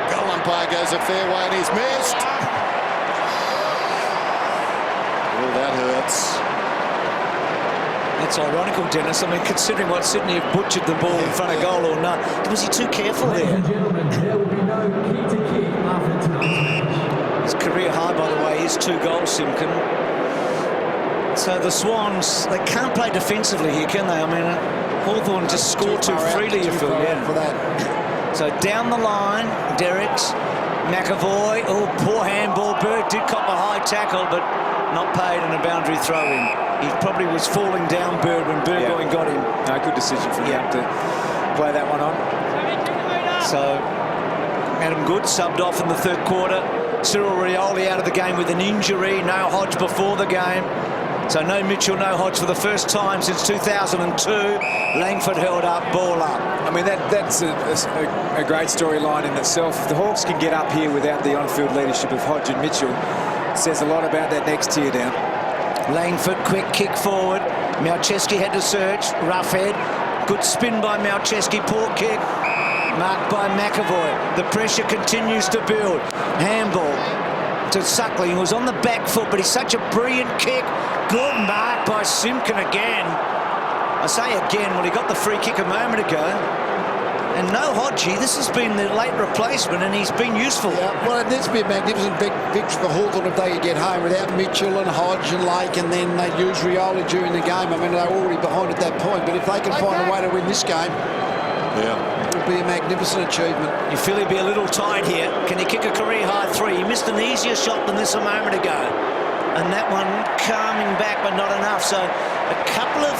Goal umpire goes a fair way and he's missed. Oh, that hurts. That's ironical, Dennis. I mean, considering what Sydney have butchered the ball in front of goal or not. Was he too careful there? His career high, by the way, is 2 goals, Simpkin. So the Swans, they can't play defensively here, can they? I mean, Hawthorn just score too freely, you feel. For that. So down the line, Derricks, McAvoy. Oh, poor handball. Bird did cop a high tackle, but not paid and a boundary throw in. He probably was falling down, Bird, when Burgoyne got him. No, good decision for him to play that one on. So Adam Good subbed off in the 3rd quarter. Cyril Rioli out of the game with an injury. No Hodge before the game. So no Mitchell, no Hodge for the first time since 2002. Langford held up, ball up. I mean, that's a great storyline in itself. If the Hawks can get up here without the on-field leadership of Hodge and Mitchell, it says a lot about that next tier down. Langford, quick kick forward. Malcheski had to search. Roughhead. Good spin by Malcheski. Poor kick. Marked by McAvoy. The pressure continues to build. Handball to Suckling, who was on the back foot, but he's such a brilliant kick. Good mark by Simpkin again. I say again, well, he got the free kick a moment ago. And no Hodgie, this has been the late replacement, and he's been useful. Yeah, well, this would be a magnificent victory for Hawthorn if they could get home without Mitchell and Hodge and Lake, and then they'd use Rioli during the game. I mean, they're already behind at that point, but if they can find a way to win this game, it would be a magnificent achievement. You feel he'd be a little tight here. Can he kick a career-high 3? He missed an easier shot than this a moment ago. And that one coming back, but not enough. So a couple of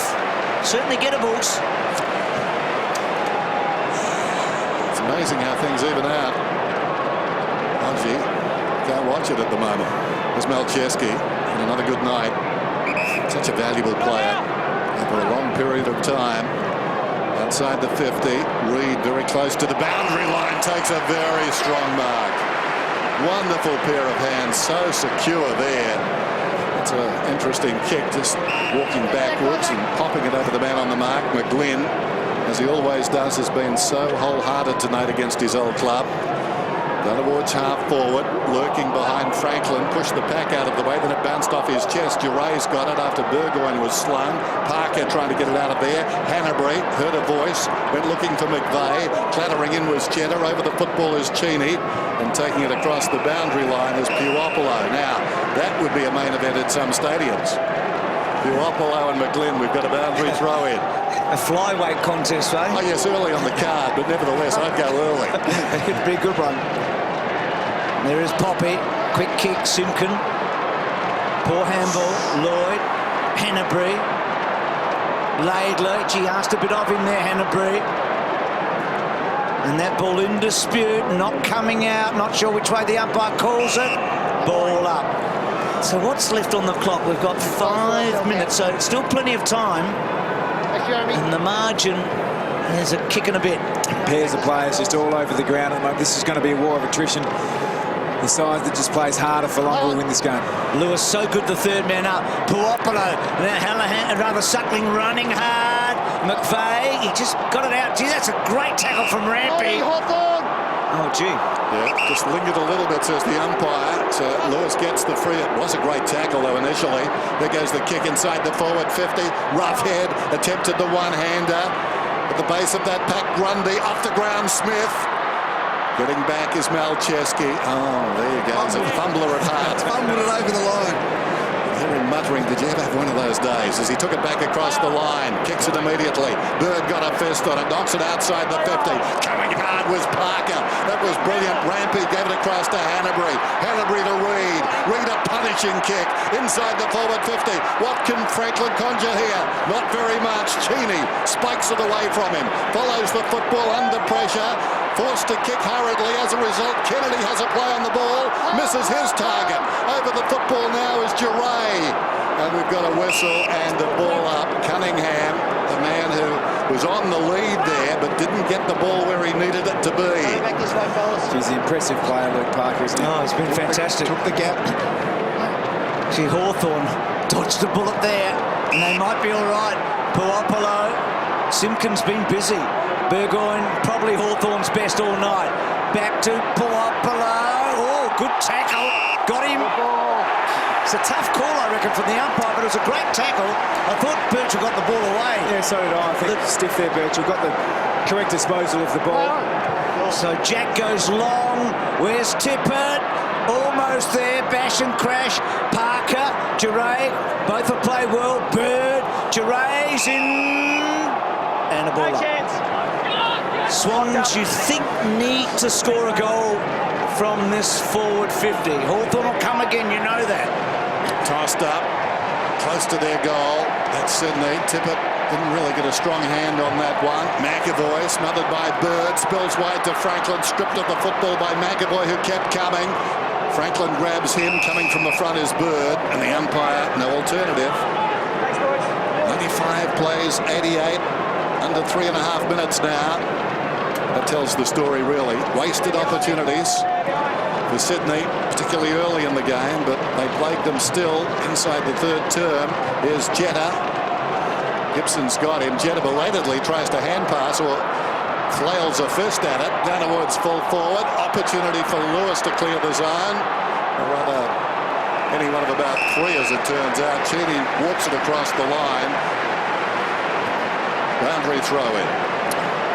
certainly gettables. Amazing how things even out. Hodgie can't watch it at the moment. There's Malcheski, and another good night. Such a valuable player over a long period of time. Outside the 50, Reid very close to the boundary line, takes a very strong mark. Wonderful pair of hands, so secure there. It's an interesting kick, just walking backwards and popping it over the man on the mark. McGlynn, as he always does, has been so wholehearted tonight against his old club. Down towards half forward, lurking behind Franklin, pushed the pack out of the way, then it bounced off his chest. Geray's got it after Burgoyne was slung. Parker trying to get it out of there. Hanbury heard a voice, went looking for McVeigh. Clattering in was Cheddar. Over the football is Cheney, and taking it across the boundary line is Puopolo. Now, that would be a main event at some stadiums. Puopolo and McGlynn, we've got a boundary throw in. A flyweight contest, eh? Oh, yes, early on the card, but nevertheless, I'd go early. It'd be a good one. There is Poppy. Quick kick, Simkin. Poor handball. Lloyd. Hanbury. Laidler. Gee, asked a bit of him there, Hanbury. And that ball in dispute, not coming out. Not sure which way the umpire calls it. Ball up. So what's left on the clock? We've got 5 minutes, so it's still plenty of time. And the margin, there's a kick and a bit. Pairs of players just all over the ground at the moment. This is going to be a war of attrition. The side that just plays harder for longer will win this game. Lewis so good, the third man up. Puopolo, now Hallahan, rather Suckling running hard. McVeigh, he just got it out. Gee, that's a great tackle from Rampy. Oh, gee. Yeah, just lingered a little bit, says the umpire. So Lewis gets the free. It was a great tackle, though, initially. There goes the kick inside the forward 50. Rough head, attempted the one-hander. At the base of that pack, Grundy, off the ground, Smith. Getting back is Malcheski. Oh, there you go. It's a fumbler at heart. Fumbled it over the line. Hear him muttering, did you ever have one of those days? As he took it back across the line, kicks it immediately. Bird got a fist on it, knocks it outside the 50. Coming hard was Parker. That was brilliant. Rampy gave it across to Hanbury. Hanbury to Reid. Reid a punishing kick inside the forward 50. What can Franklin conjure here? Not very much. Cheney spikes it away from him. Follows the football under pressure. Forced to kick hurriedly. As a result, Kennedy has a play on the ball. Misses his target. Over the football now is Geray. And we've got a whistle and the ball up. Cunningham, the man who was on the lead there but didn't get the ball where he needed it to be. He's an impressive player, Luke Parker, isn't he? Oh, he's been fantastic. Took the gap. See, Hawthorn dodged the bullet there, and they might be all right. Puopolo, Simpkins been busy. Burgoyne, probably Hawthorn's best all night. Back to Puopolo. Oh, good tackle. Got him. It's a tough call, I reckon, from the umpire, but it was a great tackle. I thought Birchall got the ball away. Yeah, so did I. I think stiff there, Birchall. Got the correct disposal of the ball. So Jack goes long. Where's Tippett? Almost there. Bash and crash. Parker, Geray, both have played well. Bird, Geray's in. And a ball up. Swans, you think, need to score a goal from this forward 50. Hawthorn will come again, you know that. Tossed up, close to their goal. That's Sydney. Tippett didn't really get a strong hand on that one. McAvoy, smothered by Bird, spills wide to Franklin, stripped of the football by McAvoy, who kept coming. Franklin grabs him, coming from the front is Bird, and the umpire, no alternative. 95 plays, 88, under 3.5 minutes now. That tells the story, really. Wasted opportunities for Sydney, particularly early in the game, but they plagued them still inside the third term. Here's Jetta. Gibson's got him. Jetta belatedly tries to hand pass or flails a fist at it. Down towards full forward. Opportunity for Lewis to clear the zone. Or rather, any one of about 3 as it turns out. Cheney walks it across the line. Boundary throw in.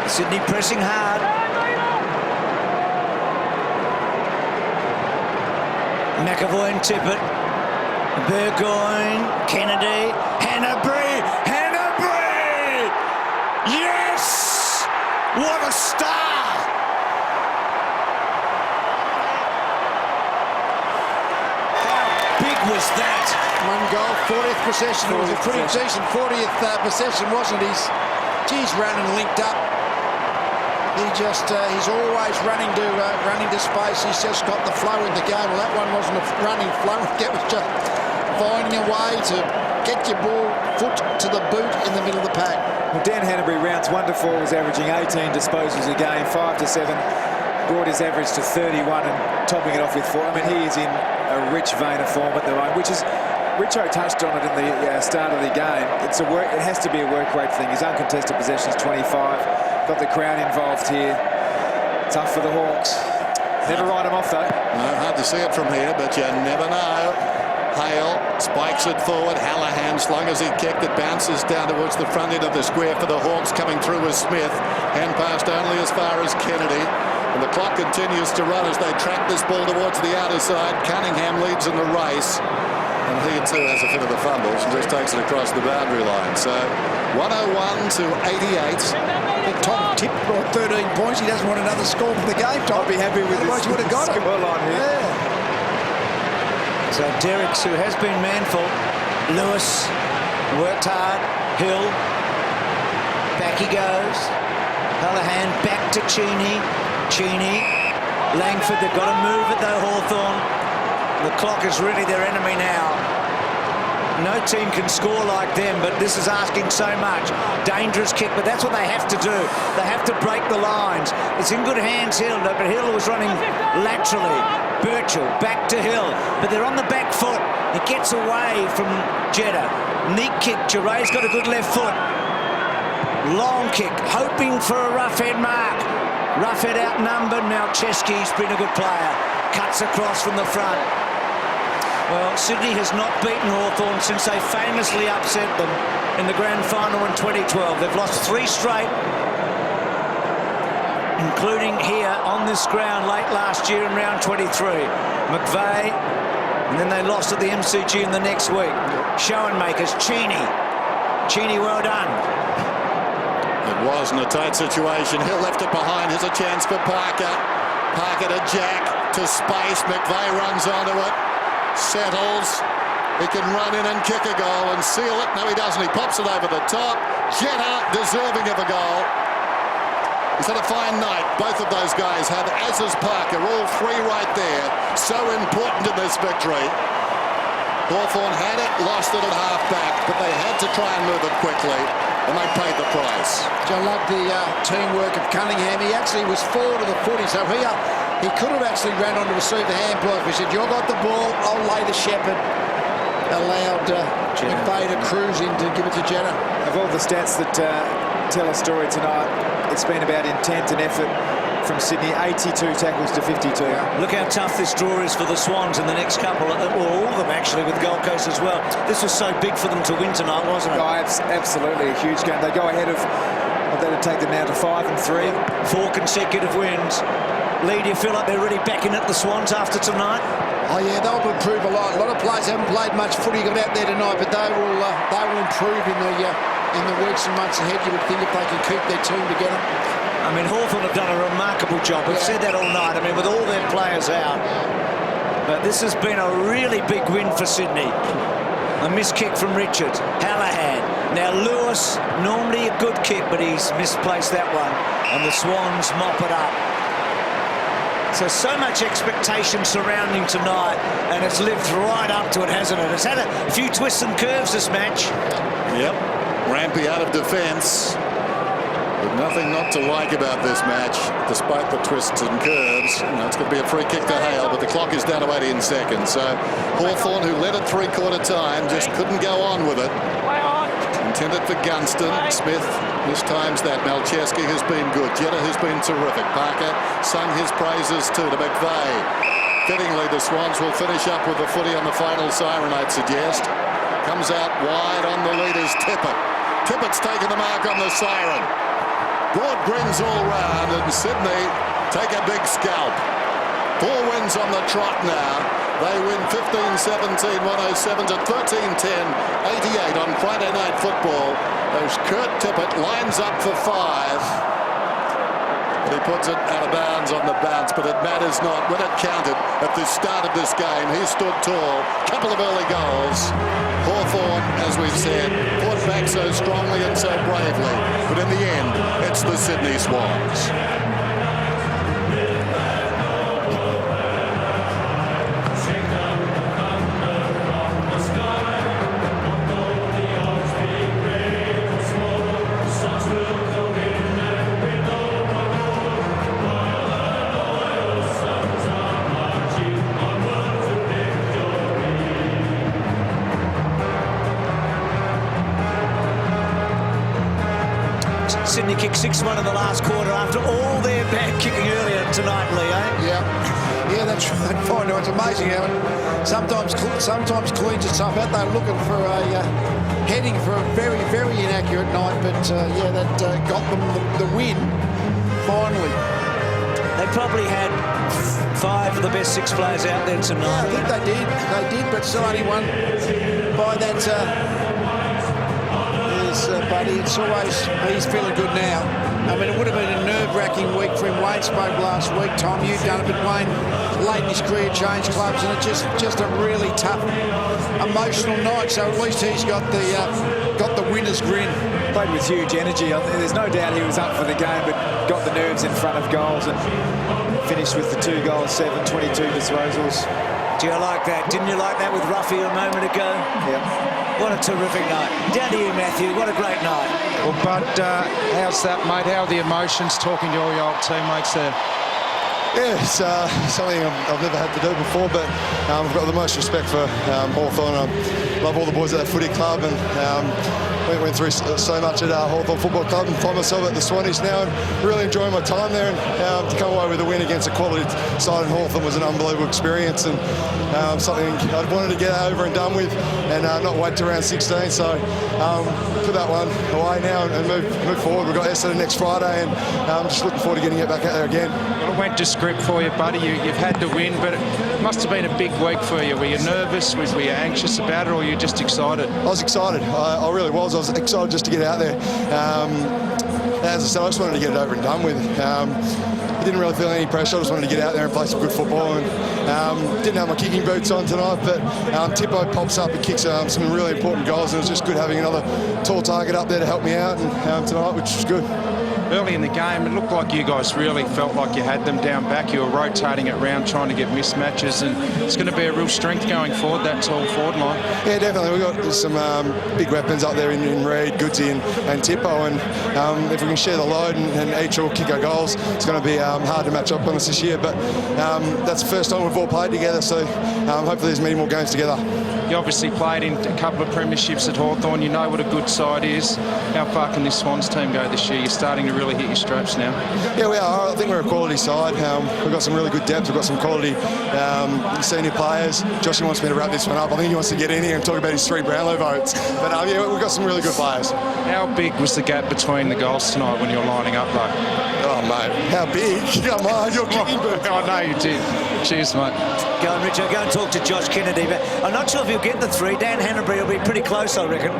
Sydney pressing hard. McAvoy and Tippett. Burgoyne, Kennedy, Hanbury. Yes! What a star! How big was that? One goal, 40th possession. It was a pretty decent 40th possession, wasn't he? He's running linked up. He's always running to space. He's just got the flow in the game. Well, that one wasn't a running flow. It was just finding a way to get your ball foot to the boot in the middle of the pack. Well, Dan Hanbury, rounds 1 to 4, was averaging 18 disposals a game. 5 to 7 brought his average to 31 and topping it off with 4. I mean, he is in a rich vein of form at the moment, which is. Richo touched on it in the start of the game. It has to be a work rate thing. His uncontested possessions 25. Got the crowd involved here. Tough for the Hawks. Never write him off, though. No, hard to see it from here, but you never know. Hale spikes it forward. Hallahan, slung as he kicked, it bounces down towards the front end of the square for the Hawks. Coming through with Smith. Hand passed only as far as Kennedy. And the clock continues to run as they track this ball towards the outer side. Cunningham leads in the race. And he too has a fit of the fumbles and just takes it across the boundary line. So 101 to 88. Tom tipped for 13 points. He doesn't want another score for the game, Tom. I'd be happy with Otherwise this. you would have got it. Scoreline here. Yeah. So Derricks, who has been manful. Lewis worked hard. Hill. Back he goes. Hallahan back to Cheney. Cheney. Langford, they've got to move it though, Hawthorn. The clock is really their enemy now. No team can score like them, but this is asking so much. Dangerous kick, but that's what they have to do. They have to break the lines. It's in good hands, Hill, but Hill was running laterally. Birchall back to Hill, but they're on the back foot. He gets away from Jeddah. Neat kick. Jaray's got a good left foot. Long kick, hoping for a roughhead mark. Roughhead outnumbered. Now Chesky's been a good player. Cuts across from the front. Well, Sydney has not beaten Hawthorn since they famously upset them in the grand final in 2012. They've lost 3 straight, including here on this ground late last year in round 23. McVeigh, and then they lost at the MCG in the next week. Schoenmakers, Cheney. Cheney, well done. It wasn't a tight situation. Hill left it behind. Here's a chance for Parker. Parker to Jack, to space. McVeigh runs onto it. Settles. He can run in and kick a goal and seal it. No, he doesn't. He pops it over the top. Jeddah deserving of a goal. He's had a fine night. Both of those guys have, as is Parker, all 3 right there. So important in this victory. Hawthorn had it, lost it at half-back, but they had to try and move it quickly, and they paid the price. I love the teamwork of Cunningham. He actually was forward of the footy, so he could have actually ran on to receive the handball. We said, you got the ball, I'll lay the shepherd. Allowed McVeigh to cruise in to give it to Jeddah. Of all the stats that tell a story tonight, it's been about intent and effort from Sydney. 82 tackles to 52. Look how tough this draw is for the Swans in the next couple, or all of them actually, with Gold Coast as well. This was so big for them to win tonight, wasn't it? Oh, absolutely a huge game. They go ahead of that'll take them now to 5 and 3. 4 consecutive wins. Lee, do you feel like they're really backing at the Swans after tonight? Oh yeah, they'll improve a lot. A lot of players haven't played much footy got out there tonight, but they will improve in the weeks and months ahead. You would think if they can keep their team together. I mean, Hawthorn have done a remarkable job. We've said that all night. I mean, with all their players out. But this has been a really big win for Sydney. A missed kick from Richard. Hallahan. Now Lewis, normally a good kick, but he's misplaced that one. And the Swans mop it up. So much expectation surrounding tonight, and it's lived right up to it, hasn't it? It's had a few twists and curves, this match. Yep. Rampy out of defence. But nothing not to like about this match, despite the twists and curves. You know, it's going to be a free kick to Hale, but the clock is down to 18 seconds. So Hawthorn, who led at 3/4 time, just couldn't go on with it. Intended for Gunston. Smith mistimes that. Malcheski has been good. Jeddah has been terrific. Parker sung his praises too to McVeigh. Fittingly, the Swans will finish up with the footy on the final siren, I'd suggest. Comes out wide on the leaders, Tippett. Tippett's taken the mark on the siren. Broad grins all round, and Sydney take a big scalp. 4 wins on the trot now. They win 15-17, 107 to 13-10, 88 on Friday Night Football. As Kurt Tippett lines up for 5. But he puts it out of bounds on the bounce, but it matters not. When it counted at the start of this game, he stood tall. Couple of early goals. Hawthorn, as we've said, fought back so strongly and so bravely. But in the end, it's the Sydney Swans. Sydney kicked 6-1 in the last quarter after all their bad kicking earlier tonight, Lee, Yeah, that's right. Fine. It's amazing how sometimes Queens are tough out. They're looking for a heading for a very, very inaccurate night, but that got them the win finally. They probably had 5 of the best 6 players out there tonight. Yeah, I think they did, but still only won by that. Buddy, it's always, he's feeling good now. I mean, it would have been a nerve-wracking week for him. Wayne spoke last week. Tom, you've done it, but Wayne, late in his career, changed clubs, and it's just a really tough, emotional night. So at least he's got the winner's grin. Played with huge energy. There's no doubt he was up for the game, but got the nerves in front of goals and finished with the 2 goals, 7, 22 disposals. Do you like that? Didn't you like that with Ruffy a moment ago? Yeah. What a terrific night. Down to you, Matthew. What a great night. Well, Bud, how's that, mate? How are the emotions talking to all your old teammates there? Yeah, it's something I've never had to do before, but I've got the most respect for Hawthorn. I love all the boys at that footy club, and we went through so much at Hawthorn Football Club and find myself at the Swans now and really enjoying my time there, and to come away with a win against a quality side in Hawthorn was an unbelievable experience, and something I'd wanted to get over and done with and not wait to round 16. So put that one away now and move forward. We've got Essendon next Friday, and I'm just looking forward to getting it back out there again. Well, it went to script for you, buddy. You've had to win, but it must have been a big week for you. Were you nervous? Were you anxious about it, or were you just excited? I was excited. I really was. I was excited just to get out there. As I said, I just wanted to get it over and done with. I didn't really feel any pressure. I just wanted to get out there and play some good football. And didn't have my kicking boots on tonight, but Tippo pops up and kicks some really important goals, and it was just good having another tall target up there to help me out and tonight, which was good. Early in the game, it looked like you guys really felt like you had them down back. You were rotating it round, trying to get mismatches, and it's going to be a real strength going forward, that tall forward line. Yeah, definitely. We've got some big weapons up there in Reid, Goodsy and Tippo, and if we can share the load and each will kick our goals, it's going to be hard to match up on us this year, but that's the first time we've all played together, so hopefully there's many more games together. You obviously played in a couple of premierships at Hawthorn. You know what a good side is. How far can this Swans team go this year? You're starting to really hit your straps now. Yeah, we are. I think we're a quality side. We've got some really good depth. We've got some quality senior players. Joshua wants me to wrap this one up. I think he wants to get in here and talk about his 3 Brownlow votes. But yeah, we've got some really good players. How big was the gap between the goals tonight when you were lining up, though? Oh, mate, how big? Come on, you're kicking boots. I know you did. Cheers, mate. Go on, Richard. Go and talk to Josh Kennedy. But I'm not sure if he'll get the 3. Dan Hanbury will be pretty close, I reckon.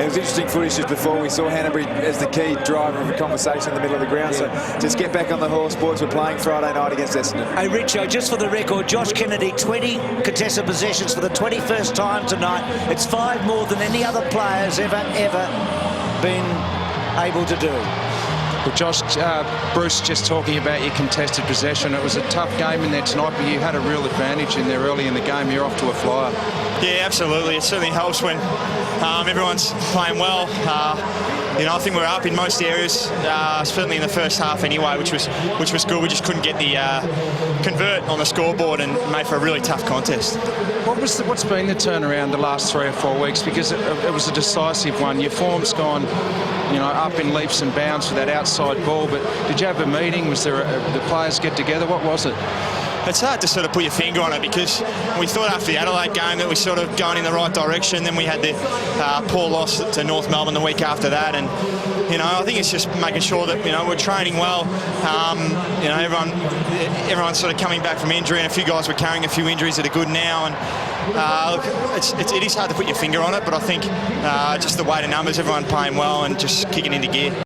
It was interesting footage just before. We saw Hanbury as the key driver of the conversation in the middle of the ground. Yeah. So just get back on the horse, boys. We're playing Friday night against Essendon. Hey, Richo, just for the record, Josh Kennedy, 20 contested possessions for the 21st time tonight. It's 5 more than any other player's ever been able to do. Well, Josh, Bruce just talking about your contested possession. It was a tough game in there tonight, but you had a real advantage in there early in the game. You're off to a flyer. Yeah, absolutely. It certainly helps when everyone's playing well. I think we're up in most areas, certainly in the first half anyway, which was good. We just couldn't get the convert on the scoreboard and made for a really tough contest. What's been the turnaround the last 3 or 4 weeks? Because it was a decisive one. Your form's gone, up in leaps and bounds for that outside ball. But did you have a meeting? Was there the players get together? What was it? It's hard to sort of put your finger on it because we thought after the Adelaide game that we sort of going in the right direction. Then we had the poor loss to North Melbourne the week after that, and I think it's just making sure that we're training well. Everyone's sort of coming back from injury, and a few guys were carrying a few injuries that are good now. And look, it is hard to put your finger on it, but I think just the weight of numbers, everyone playing well and just kicking into gear.